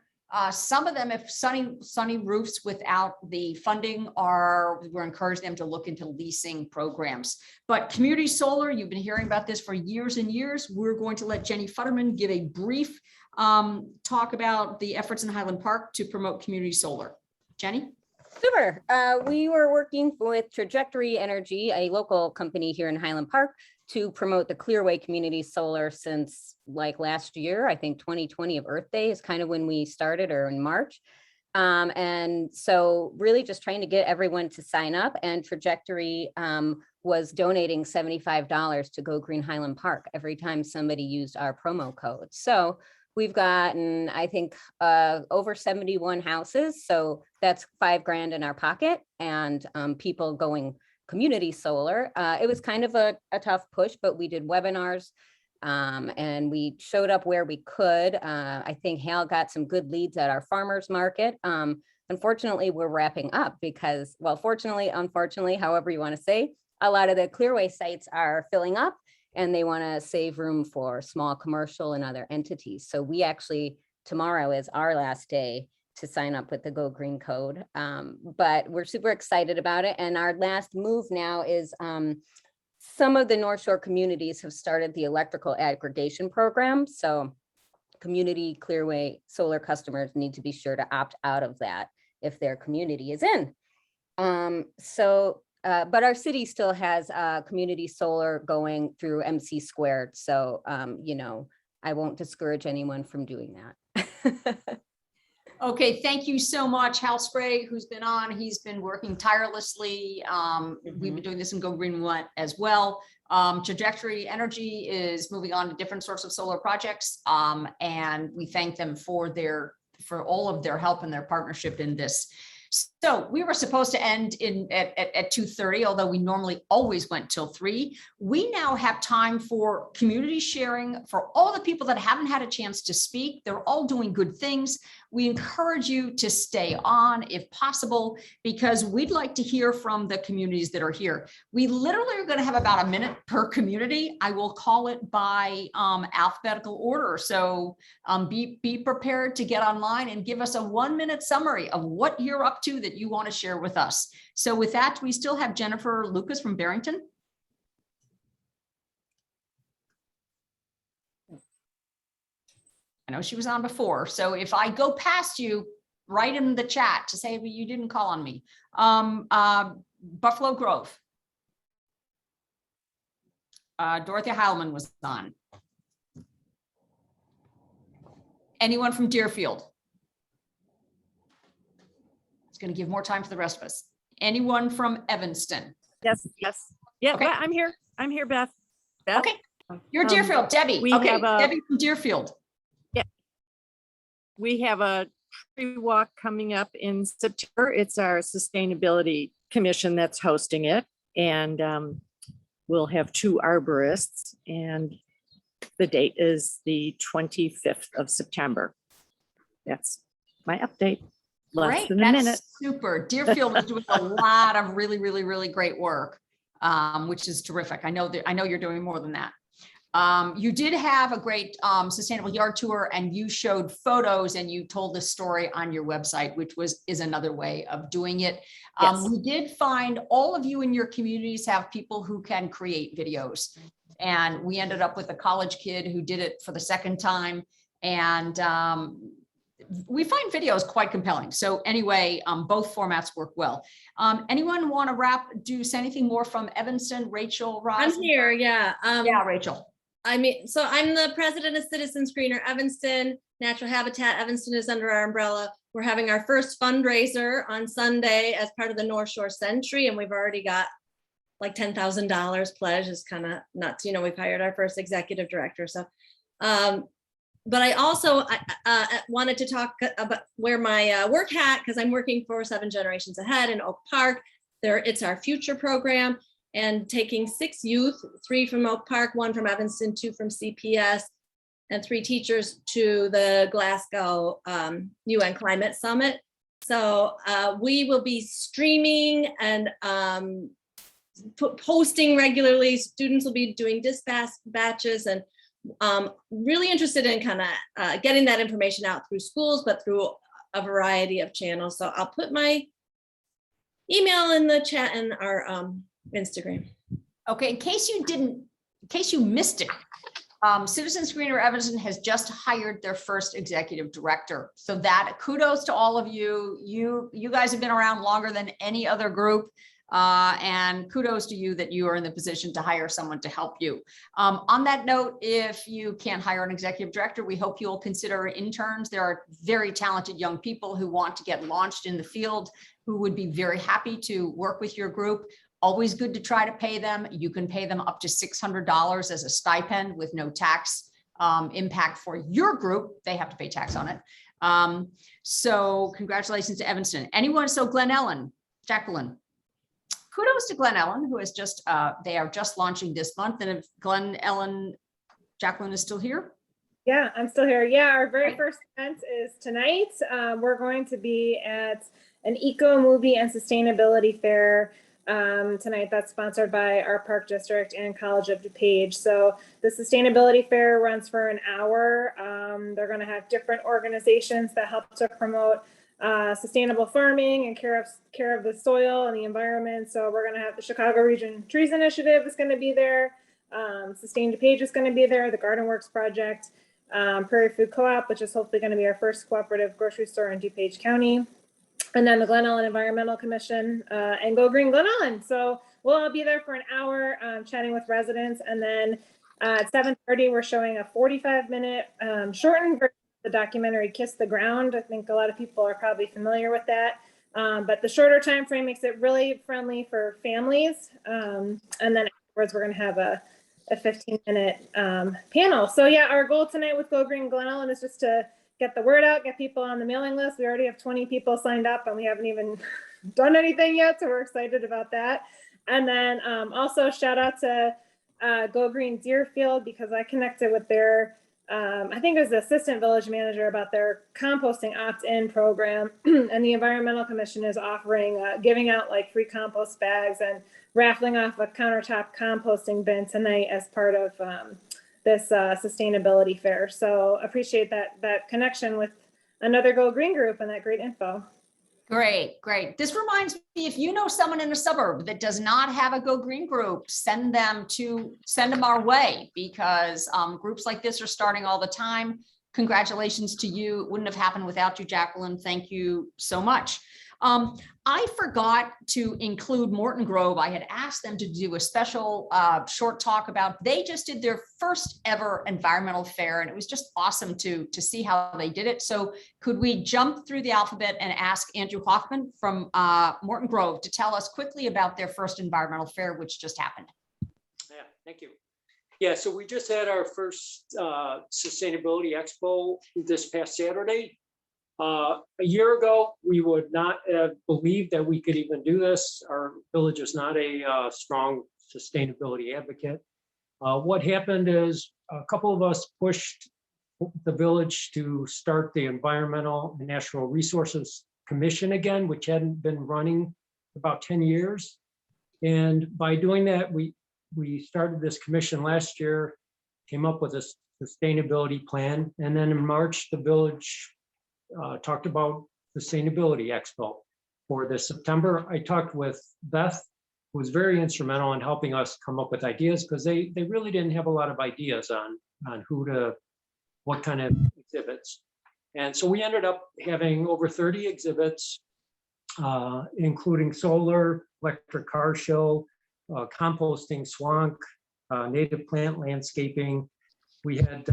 Speaker 1: some of them, if sunny roofs without the funding, we're encouraging them to look into leasing programs. But community solar, you've been hearing about this for years and years. We're going to let Jenny Futterman give a brief talk about the efforts in Highland Park to promote community solar. Jenny?
Speaker 15: Sure. We were working with Trajectory Energy, a local company here in Highland Park, to promote the Clearway Community Solar since like last year. I think 2020 of Earth Day is kind of when we started, or in March. And so really just trying to get everyone to sign up, and Trajectory was donating $75 to Go Green Highland Park every time somebody used our promo code. So we've gotten, I think, over 71 houses. So that's $5,000 in our pocket, and people going community solar. It was kind of a tough push, but we did webinars and we showed up where we could. I think Hal got some good leads at our farmers market. Unfortunately, we're wrapping up because, well, fortunately, unfortunately, however you want to say, a lot of the Clearway sites are filling up, and they want to save room for small commercial and other entities. So we actually, tomorrow is our last day to sign up with the Go Green Code. But we're super excited about it. And our last move now is some of the North Shore communities have started the electrical aggregation program. So community Clearway solar customers need to be sure to opt out of that if their community is in. But our city still has community solar going through MC squared. So, you know, I won't discourage anyone from doing that.
Speaker 1: Okay, thank you so much, Hal Sprague, who's been on. He's been working tirelessly. We've been doing this in Go Green as well. Trajectory Energy is moving on to different sorts of solar projects, and we thank them for all of their help and their partnership in this. So we were supposed to end at 2:30, although we normally always went till 3. We now have time for community sharing for all the people that haven't had a chance to speak. They're all doing good things. We encourage you to stay on if possible, because we'd like to hear from the communities that are here. We literally are going to have about a minute per community. I will call it by alphabetical order. So be prepared to get online and give us a 1-minute summary of what you're up to that you want to share with us. So with that, we still have Jennifer Lucas from Barrington. I know she was on before. So if I go past you, write in the chat to say, well, you didn't call on me. Buffalo Grove. Dorothy Heilman was on. Anyone from Deerfield? It's going to give more time for the rest of us. Anyone from Evanston?
Speaker 20: Yes. Yeah,
Speaker 1: okay.
Speaker 20: I'm here, Beth.
Speaker 1: Okay, you're Deerfield. Debbie. Okay, Debbie from Deerfield.
Speaker 20: Yeah. We have a tree walk coming up in September. It's our Sustainability Commission that's hosting it. And we'll have 2 arborists, and the date is the 25th of September. That's my update. less
Speaker 1: Great,
Speaker 20: than a minute.
Speaker 1: that's super. Deerfield is doing a lot of really, really, really great work, which is terrific. I know you're doing more than that. You did have a great sustainable yard tour, and you showed photos and you told the story on your website, which is another way of doing it.
Speaker 5: Yes.
Speaker 1: We did find all of you in your communities have people who can create videos, and we ended up with a college kid who did it for the second time, and we find videos quite compelling. So anyway, both formats work well. Anyone want to say anything more from Evanston? Rachel, Roz?
Speaker 21: I'm here, yeah.
Speaker 1: Yeah, Rachel.
Speaker 21: So I'm the president of Citizens Greener Evanston. Natural Habitat Evanston is under our umbrella. We're having our first fundraiser on Sunday as part of the North Shore Century, and we've already got like $10,000 pledged. It's kind of nuts. You know, we've hired our first executive director. So, but I also wanted to talk about wear my work hat, because I'm working for 7 Generations Ahead in Oak Park. It's our future program, and taking 6 youth, 3 from Oak Park, 1 from Evanston, 2 from CPS, and 3 teachers to the Glasgow UN Climate Summit. So we will be streaming and posting regularly. Students will be doing dispatch batches, and really interested in kind of getting that information out through schools, but through a variety of channels. So I'll put my email in the chat and our Instagram.
Speaker 1: Okay, in case you missed it, Citizens Greener Evanston has just hired their first executive director. So that kudos to all of you. You guys have been around longer than any other group. And kudos to you that you are in the position to hire someone to help you. On that note, if you can't hire an executive director, we hope you'll consider interns. There are very talented young people who want to get launched in the field, who would be very happy to work with your group. Always good to try to pay them. You can pay them up to $600 as a stipend with no tax impact for your group. They have to pay tax on it. So congratulations to Evanston. Anyone? So Glen Ellen, Jacqueline. Kudos to Glen Ellen, who has they are just launching this month. And if Glen Ellen, Jacqueline is still here?
Speaker 22: Yeah, I'm still here. Yeah, our very first event is tonight. We're going to be at an eco movie and sustainability fair tonight. That's sponsored by our Park District and College of DuPage. So the sustainability fair runs for an hour. They're going to have different organizations that help to promote sustainable farming and care of the soil and the environment. So we're going to have the Chicago Region Trees Initiative is going to be there. Sustain DuPage is going to be there. The Garden Works Project, Prairie Food Co-op, which is hopefully going to be our first cooperative grocery store in DuPage County. And then the Glen Ellen Environmental Commission and Go Green Glen Ellen. So we'll all be there for an hour chatting with residents. And then at 7:30, we're showing a 45-minute shortened version of the documentary Kiss the Ground. I think a lot of people are probably familiar with that. But the shorter time frame makes it really friendly for families. And then afterwards, we're going to have a 15-minute panel. So yeah, our goal tonight with Go Green Glen Ellen is just to get the word out, get people on the mailing list. We already have 20 people signed up and we haven't even done anything yet. So we're excited about that. And then also shout out to Go Green Deerfield, because I connected with their, I think it was the assistant village manager, about their composting opt-in program. And the Environmental Commission is offering, giving out like free compost bags and raffling off a countertop composting bin tonight as part of this sustainability fair. So appreciate that connection with another Go Green group and that great info.
Speaker 1: Great, great. This reminds me, if you know someone in a suburb that does not have a Go Green group, send them our way, because groups like this are starting all the time. Congratulations to you. It wouldn't have happened without you, Jacqueline. Thank you so much. I forgot to include Morton Grove. I had asked them to do a special short talk about, they just did their first ever environmental fair, and it was just awesome to see how they did it. So could we jump through the alphabet and ask Andrew Hoffman from Morton Grove to tell us quickly about their first environmental fair, which just happened?
Speaker 23: Yeah, thank you. Yeah, so we just had our first Sustainability Expo this past Saturday. A year ago, we would not have believed that we could even do this. Our village is not a strong sustainability advocate. What happened is a couple of us pushed the village to start the Environmental and Natural Resources commission again, which hadn't been running about 10 years. And by doing that, we started this commission last year, came up with a sustainability plan. And then in March, the village talked about Sustainability Expo. For this September, I talked with Beth, who was very instrumental in helping us come up with ideas, because they really didn't have a lot of ideas on what kind of exhibits. And so we ended up having over 30 exhibits, including solar, electric car show, composting swank, native plant landscaping. We had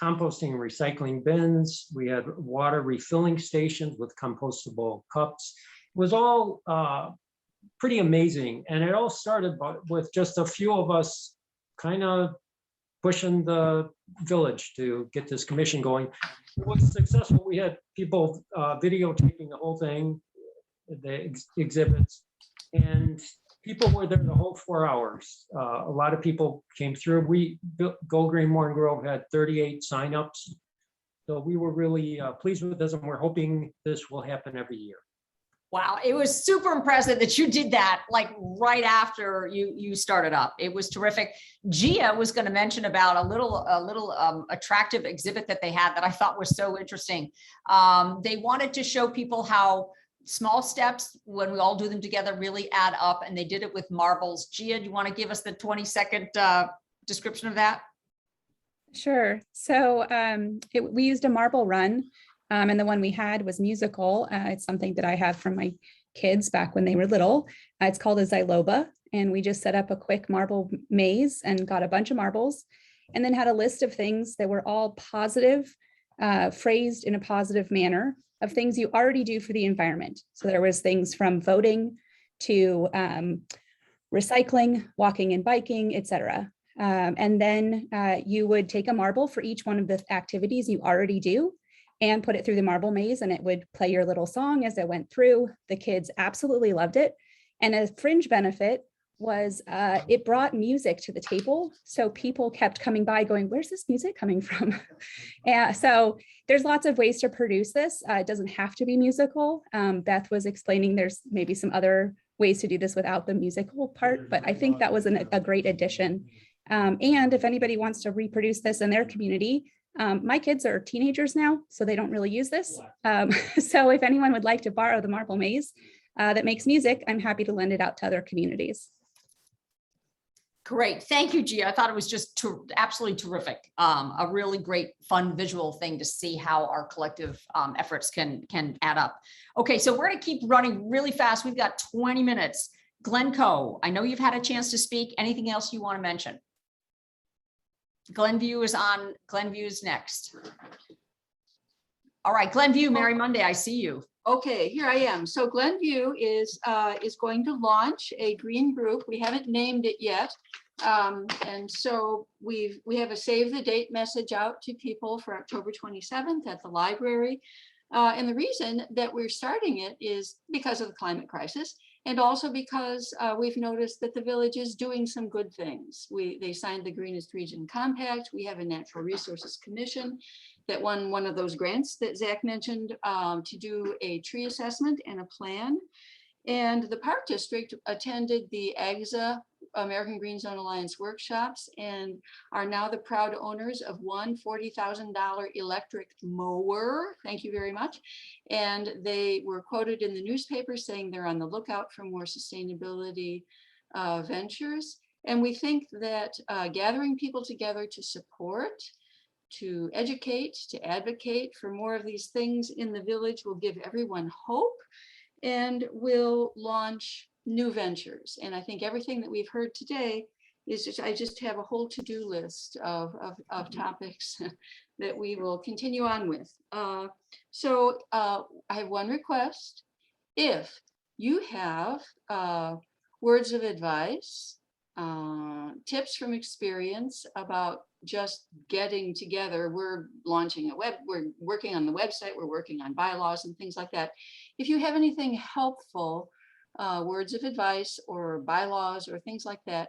Speaker 23: composting and recycling bins. We had water refilling stations with compostable cups. It was all pretty amazing. And it all started with just a few of us kind of pushing the village to get this commission going. It was successful. We had people videotaping the whole thing, the exhibits, and people were there the whole 4 hours. A lot of people came through. Go Green Morning Grove had 38 signups. So we were really pleased with this, and we're hoping this will happen every year.
Speaker 1: Wow, it was super impressive that you did that like right after you started up. It was terrific. Gia was going to mention about a little attractive exhibit that they had that I thought was so interesting. They wanted to show people how small steps, when we all do them together, really add up, and they did it with marbles. Gia, do you want to give us the 20-second description of that?
Speaker 2: Sure. So we used a marble run. And the one we had was musical. It's something that I have from my kids back when they were little. It's called a xyloba. And we just set up a quick marble maze and got a bunch of marbles, and then had a list of things that were all positive, phrased in a positive manner, of things you already do for the environment. So there was things from voting to recycling, walking and biking, etc. And then you would take a marble for each one of the activities you already do and put it through the marble maze, and it would play your little song as it went through. The kids absolutely loved it. And a fringe benefit was it brought music to the table. So people kept coming by going, where's this music coming from? And so there's lots of ways to produce this. It doesn't have to be musical. Beth was explaining there's maybe some other ways to do this without the musical part, but I think that was a great addition. And if anybody wants to reproduce this in their community, my kids are teenagers now, so they don't really use this. So if anyone would like to borrow the marble maze that makes music, I'm happy to lend it out to other communities.
Speaker 1: Great. Thank you, Gia. I thought it was just absolutely terrific. A really great, fun visual thing to see how our collective efforts can add up. Okay, so we're going to keep running really fast. We've got 20 minutes. Glencoe, I know you've had a chance to speak. Anything else you want to mention? Glenview is on. Glenview's next. All right, Glenview, Merry Monday. I see you.
Speaker 3: Okay, here I am. So Glenview is going to launch a green group. We haven't named it yet. And so we have a save the date message out to people for October 27th at the library. And the reason that we're starting it is because of the climate crisis, and also because we've noticed that the village is doing some good things. They signed the Greenest Region Compact. We have a Natural Resources Commission that won one of those grants that Zach mentioned to do a tree assessment and a plan. And the Park District attended the AGSA, American Green Zone Alliance workshops, and are now the proud owners of one $40,000 electric mower. Thank you very much. And they were quoted in the newspaper saying they're on the lookout for more sustainability ventures. And we think that gathering people together to support, to educate, to advocate for more of these things in the village will give everyone hope and will launch new ventures. And I think everything that we've heard today is just, I just have a whole to-do list of topics that we will continue on with. So I have one request. If you have words of advice, tips from experience about just getting together, we're launching we're working on the website, we're working on bylaws and things like that. If you have anything helpful, words of advice or bylaws or things like that,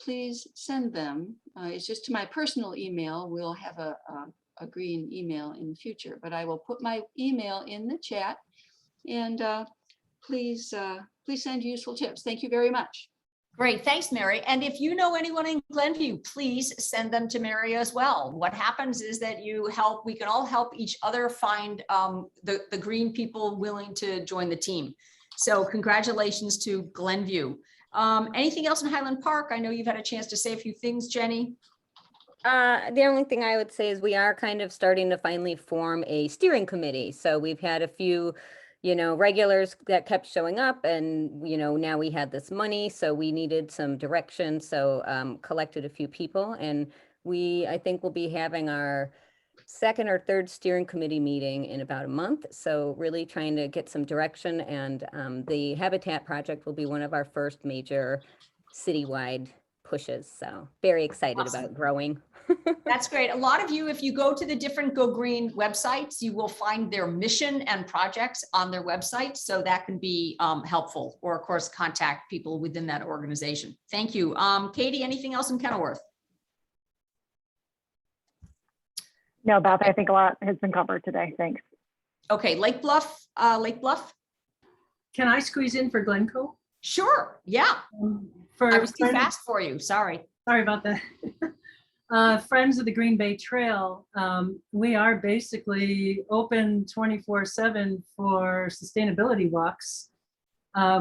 Speaker 3: please send them. It's just to my personal email. We'll have a green email in the future, but I will put my email in the chat. And please send useful tips. Thank you very much.
Speaker 1: Great, thanks, Mary. And if you know anyone in Glenview, please send them to Mary as well. What happens is that we can all help each other find the green people willing to join the team. So congratulations to Glenview. Anything else in Highland Park? I know you've had a chance to say a few things, Jenny.
Speaker 15: The only thing I would say is we are kind of starting to finally form a steering committee. So we've had a few, regulars that kept showing up, and, now we had this money, so we needed some direction. So collected a few people, and I think we'll be having our second or third steering committee meeting in about a month. So really trying to get some direction, and the Habitat Project will be one of our first major citywide pushes. So very excited about growing.
Speaker 1: That's great. A lot of you, if you go to the different Go Green websites, you will find their mission and projects on their website. So that can be helpful, or of course, contact people within that organization. Thank you. Katie, anything else in Kenilworth?
Speaker 17: No, Beth, I think a lot has been covered today. Thanks.
Speaker 1: Okay, Lake Bluff.
Speaker 4: Can I squeeze in for Glencoe?
Speaker 1: Sure, yeah. I was too fast for you, sorry.
Speaker 4: Sorry about that. Friends of the Green Bay Trail, we are basically open 24/7 for sustainability walks.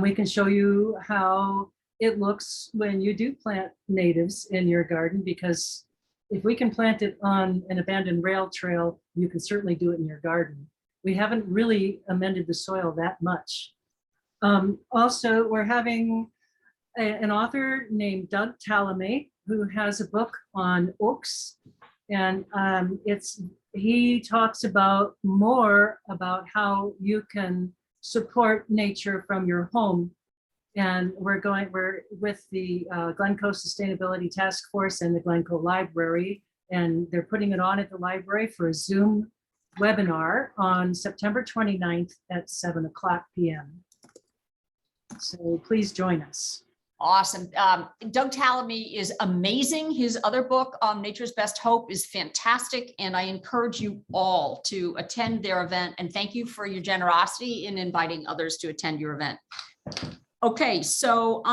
Speaker 4: We can show you how it looks when you do plant natives in your garden, because if we can plant it on an abandoned rail trail, you can certainly do it in your garden. We haven't really amended the soil that much. Also, we're having an author named Doug Talame, who has a book on oaks, and he talks more about how you can support nature from your home. And we're with the Glencoe Sustainability Task Force and the Glencoe Library, and they're putting it on at the library for a Zoom webinar on September 29th at 7:00 p.m. So please join us.
Speaker 1: Awesome. Doug Talame is amazing. His other book, Nature's Best Hope, is fantastic. And I encourage you all to attend their event. And thank you for your generosity in inviting others to attend your event. Okay, so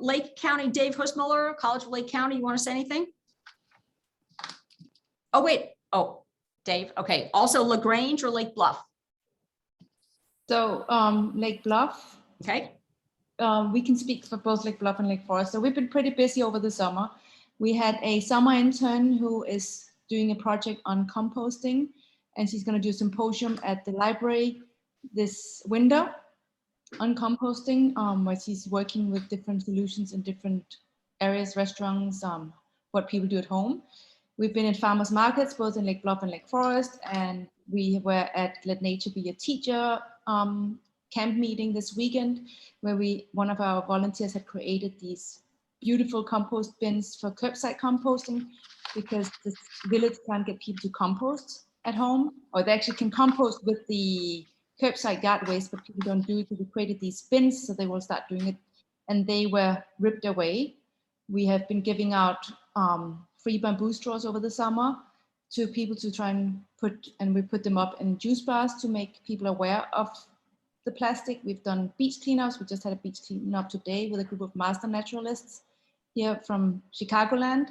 Speaker 1: Lake County, Dave Husmuller, College of Lake County, you want to say anything? Oh, wait. Oh, Dave. Okay. Also LaGrange or Lake Bluff?
Speaker 6: So Lake Bluff.
Speaker 1: Okay.
Speaker 6: We can speak for both Lake Bluff and Lake Forest. So we've been pretty busy over the summer. We had a summer intern who is doing a project on composting, and she's going to do a symposium at the library this winter on composting, where she's working with different solutions in different areas, restaurants, what people do at home. We've been in farmers markets, both in Lake Bluff and Lake Forest, and we were at Let Nature Be a Teacher camp meeting this weekend, where one of our volunteers had created these beautiful compost bins for curbside composting, because this village can't get people to compost at home, or they actually can compost with the curbside yard waste, but people don't do it. So we created these bins, so they will start doing it, and they were ripped away. We have been giving out free bamboo straws over the summer to people to try and we put them up in juice bars to make people aware of the plastic. We've done beach cleanups. We just had a beach cleanup today with a group of master naturalists here from Chicagoland.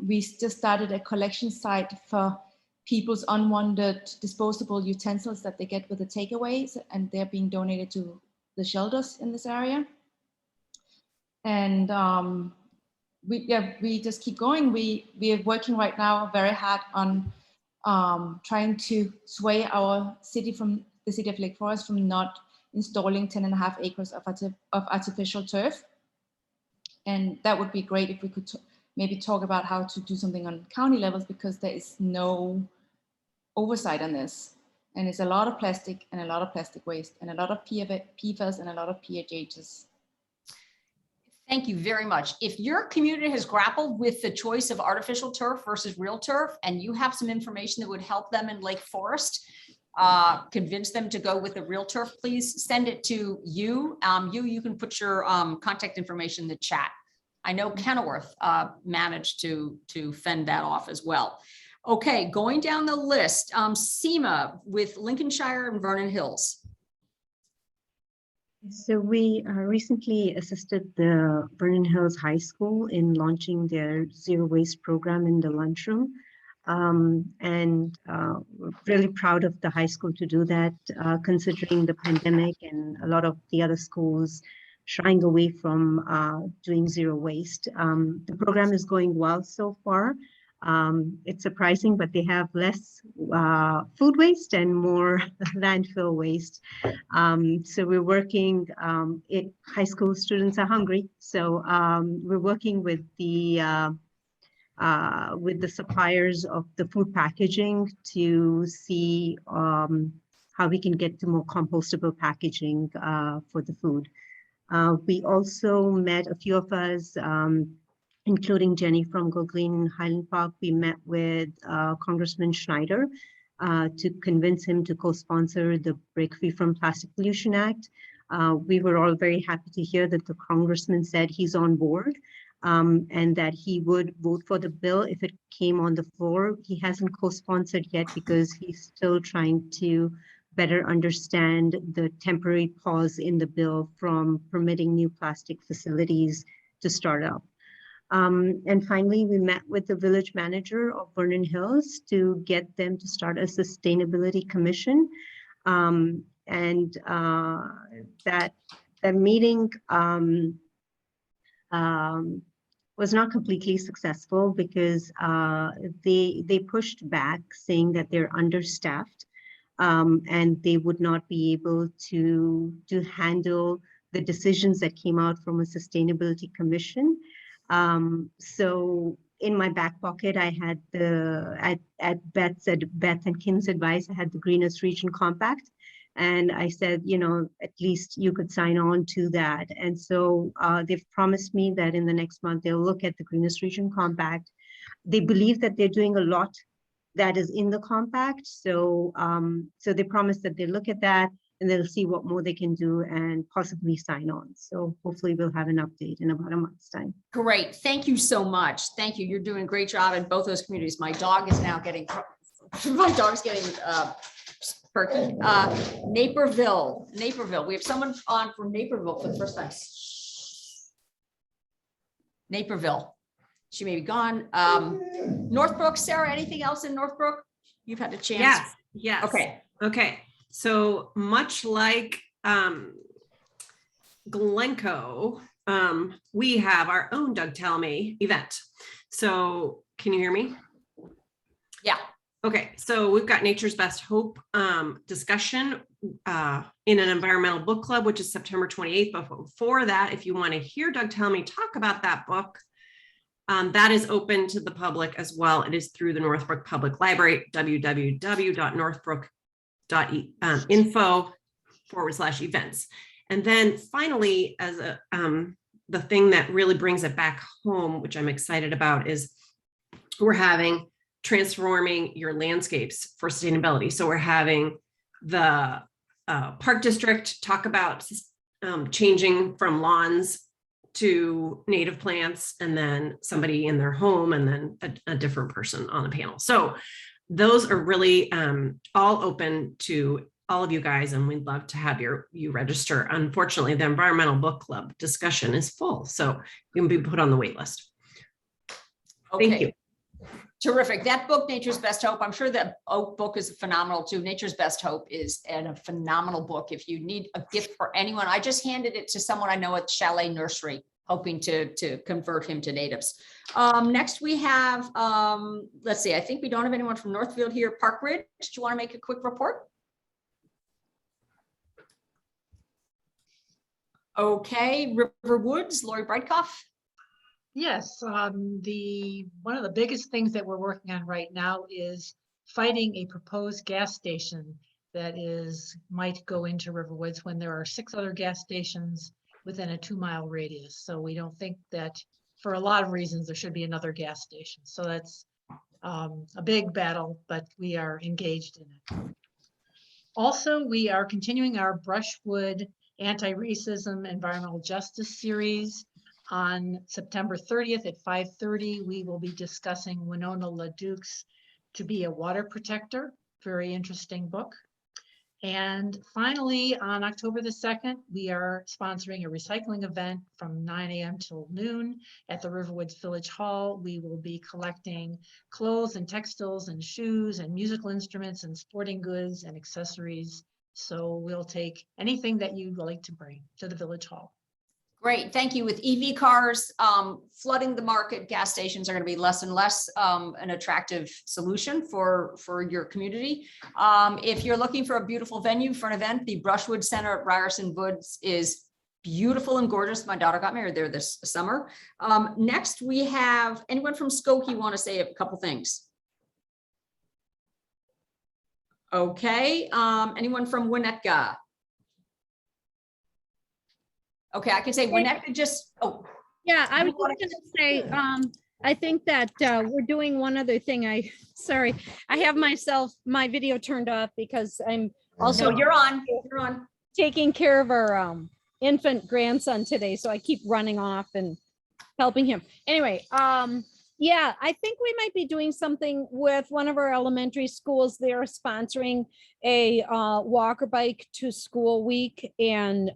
Speaker 6: We just started a collection site for people's unwanted disposable utensils that they get with the takeaways, and they're being donated to the shelters in this area. And we just keep going. We are working right now very hard on trying to sway our city from the city of Lake Forest from not installing 10.5 acres of artificial turf. And that would be great if we could maybe talk about how to do something on county levels, because there is no oversight on this. And it's a lot of plastic and a lot of plastic waste and a lot of PFAS and a lot of PHHs.
Speaker 1: Thank you very much. If your community has grappled with the choice of artificial turf versus real turf, and you have some information that would help them in Lake Forest, convince them to go with the real turf, please send it to you. You can put your contact information in the chat. I know Kenilworth managed to fend that off as well. Okay, going down the list, SEMA with Lincolnshire and Vernon Hills.
Speaker 8: So we recently assisted the Vernon Hills High School in launching their zero waste program in the lunchroom. We're really proud of the high school to do that, considering the pandemic and a lot of the other schools shying away from doing zero waste. The program is going well so far. It's surprising, but they have less food waste and more landfill waste. So we're working, high school students are hungry. So we're working with the suppliers of the food packaging to see how we can get to more compostable packaging for the food. We also met, a few of us, including Jenny from Go Green in Highland Park. We met with Congressman Schneider to convince him to co-sponsor the Break Free from Plastic Pollution Act. We were all very happy to hear that the congressman said he's on board and that he would vote for the bill if it came on the floor. He hasn't co-sponsored yet because he's still trying to better understand the temporary pause in the bill from permitting new plastic facilities to start up. And finally, we met with the village manager of Vernon Hills to get them to start a sustainability commission. That meeting was not completely successful because they pushed back, saying that they're understaffed and they would not be able to handle the decisions that came out from a sustainability commission. So in my back pocket, I had at Beth and Kim's advice, I had the Greenest Region Compact. And I said, you know, at least you could sign on to that. And so they've promised me that in the next month, they'll look at the Greenest Region Compact. They believe that they're doing a lot that is in the compact. So, so they promised that they'll look at that and they'll see what more they can do and possibly sign on. So hopefully we'll have an update in about a month's time.
Speaker 1: Great. Thank you so much. Thank you. You're doing a great job in both those communities. My dog is now getting, perky. Naperville. We have someone on from Naperville for the first time. Naperville. She may be gone. Northbrook, Sarah, anything else in Northbrook? You've had a chance.
Speaker 16: Yes.
Speaker 1: Okay.
Speaker 16: So much like Glencoe, we have our own Doug Tell Me event. So can you hear me?
Speaker 1: Yeah.
Speaker 16: Okay, so we've got Nature's Best Hope discussion in an environmental book club, which is September 28th. But before that, if you want to hear Doug Tell Me talk about that book, that is open to the public as well. It is through the Northbrook Public Library, www.northbrook.info/events. And then finally, as the thing that really brings it back home, which I'm excited about, is we're having transforming your landscapes for sustainability. So we're having the Park District talk about changing from lawns to native plants, and then somebody in their home, and then a different person on the panel. So those are really all open to all of you guys, and we'd love to have you register. Unfortunately, the environmental book club discussion is full, so you can be put on the wait list.
Speaker 1: Okay.
Speaker 16: Thank you.
Speaker 1: Terrific. That book, Nature's Best Hope, I'm sure that book is phenomenal too. Nature's Best Hope is a phenomenal book. If you need a gift for anyone, I just handed it to someone I know at Chalet Nursery, hoping to convert him to natives. Next we have, let's see, I think we don't have anyone from Northfield here. Park Ridge, do you want to make a quick report? Okay, River Woods, Lori Breitkoff.
Speaker 9: Yes, one of the biggest things that we're working on right now is fighting a proposed gas station that might go into Riverwoods when there are 6 other gas stations within a 2-mile radius. So we don't think that, for a lot of reasons, there should be another gas station. So that's a big battle, but we are engaged in it. Also, we are continuing our Brushwood Anti-Racism Environmental Justice series. On September 30th at 5:30, we will be discussing Winona LaDuke's To Be a Water Protector. Very interesting book. And finally, on October the 2nd, we are sponsoring a recycling event from 9 a.m. till noon at the Riverwoods Village Hall. We will be collecting clothes and textiles and shoes and musical instruments and sporting goods and accessories. So we'll take anything that you'd like to bring to the Village Hall.
Speaker 1: Great, thank you. With EV cars flooding the market, gas stations are going to be less and less an attractive solution for your community. If you're looking for a beautiful venue for an event, the Brushwood Center at Ryerson Woods is beautiful and gorgeous. My daughter got married there this summer. Next, we have anyone from Skokie want to say a couple things? Okay, anyone from Winnetka? Okay, I can say Winnetka just, oh.
Speaker 13: Yeah, I was just gonna say, I think that we're doing one other thing. Sorry, I have my video turned off because I'm also.
Speaker 1: No, you're on.
Speaker 13: Taking care of our infant grandson today, so I keep running off and helping him. Anyway, yeah, I think we might be doing something with one of our elementary schools. They're sponsoring a walk or bike to school week, and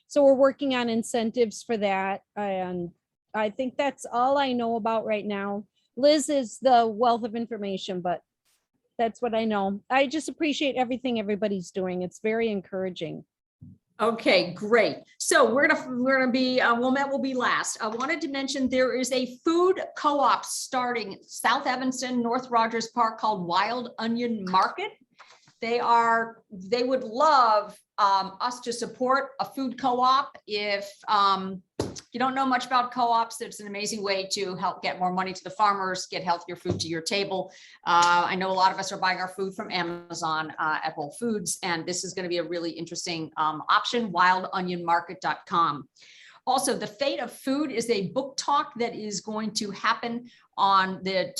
Speaker 13: so we're working on incentives for that. And I think that's all I know about right now. Liz is the wealth of information, but that's what I know. I just appreciate everything everybody's doing. It's very encouraging.
Speaker 1: Okay, great. So we're gonna be Wilmette will be last. I wanted to mention there is a food co-op starting South Evanston, North Rogers Park called Wild Onion Market. They would love us to support a food co-op. If you don't know much about co-ops, it's an amazing way to help get more money to the farmers, get healthier food to your table. I know a lot of us are buying our food from Amazon at Whole Foods, and this is going to be a really interesting option, wildonionmarket.com. Also, The Fate of Food is a book talk that is going to happen on the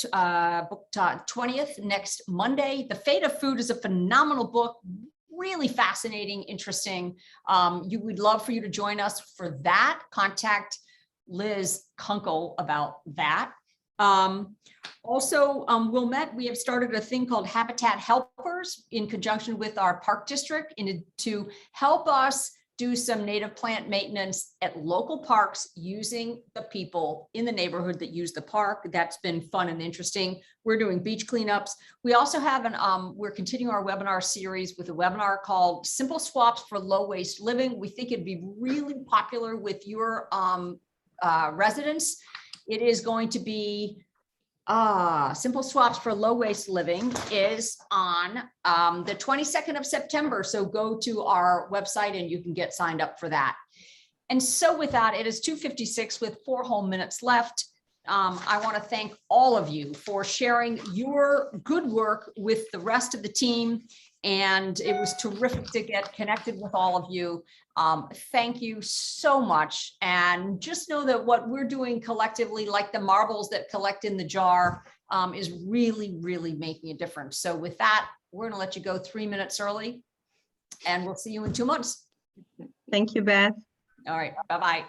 Speaker 1: 20th, next Monday. The Fate of Food is a phenomenal book, really fascinating, interesting. You would love for you to join us for that. Contact Liz Kunkel about that. Also, Wilmette, we have started a thing called Habitat Helpers in conjunction with our park district to help us do some native plant maintenance at local parks using the people in the neighborhood that use the park. That's been fun and interesting. We're doing beach cleanups. We also have we're continuing our webinar series with a webinar called Simple Swaps for Low Waste Living. We think it'd be really popular with your residents. It is going to be Simple Swaps for Low Waste Living is on the 22nd of September. So go to our website and you can get signed up for that. And so with that, it is 2:56 with 4 whole minutes left. I want to thank all of you for sharing your good work with the rest of the team. And it was terrific to get connected with all of you. Thank you so much. And just know that what we're doing collectively, like the marbles that collect in the jar, is really, really making a difference. So with that, we're going to let you go 3 minutes early, and we'll see you in 2 months.
Speaker 8: Thank you, Beth.
Speaker 1: All right. Bye-bye.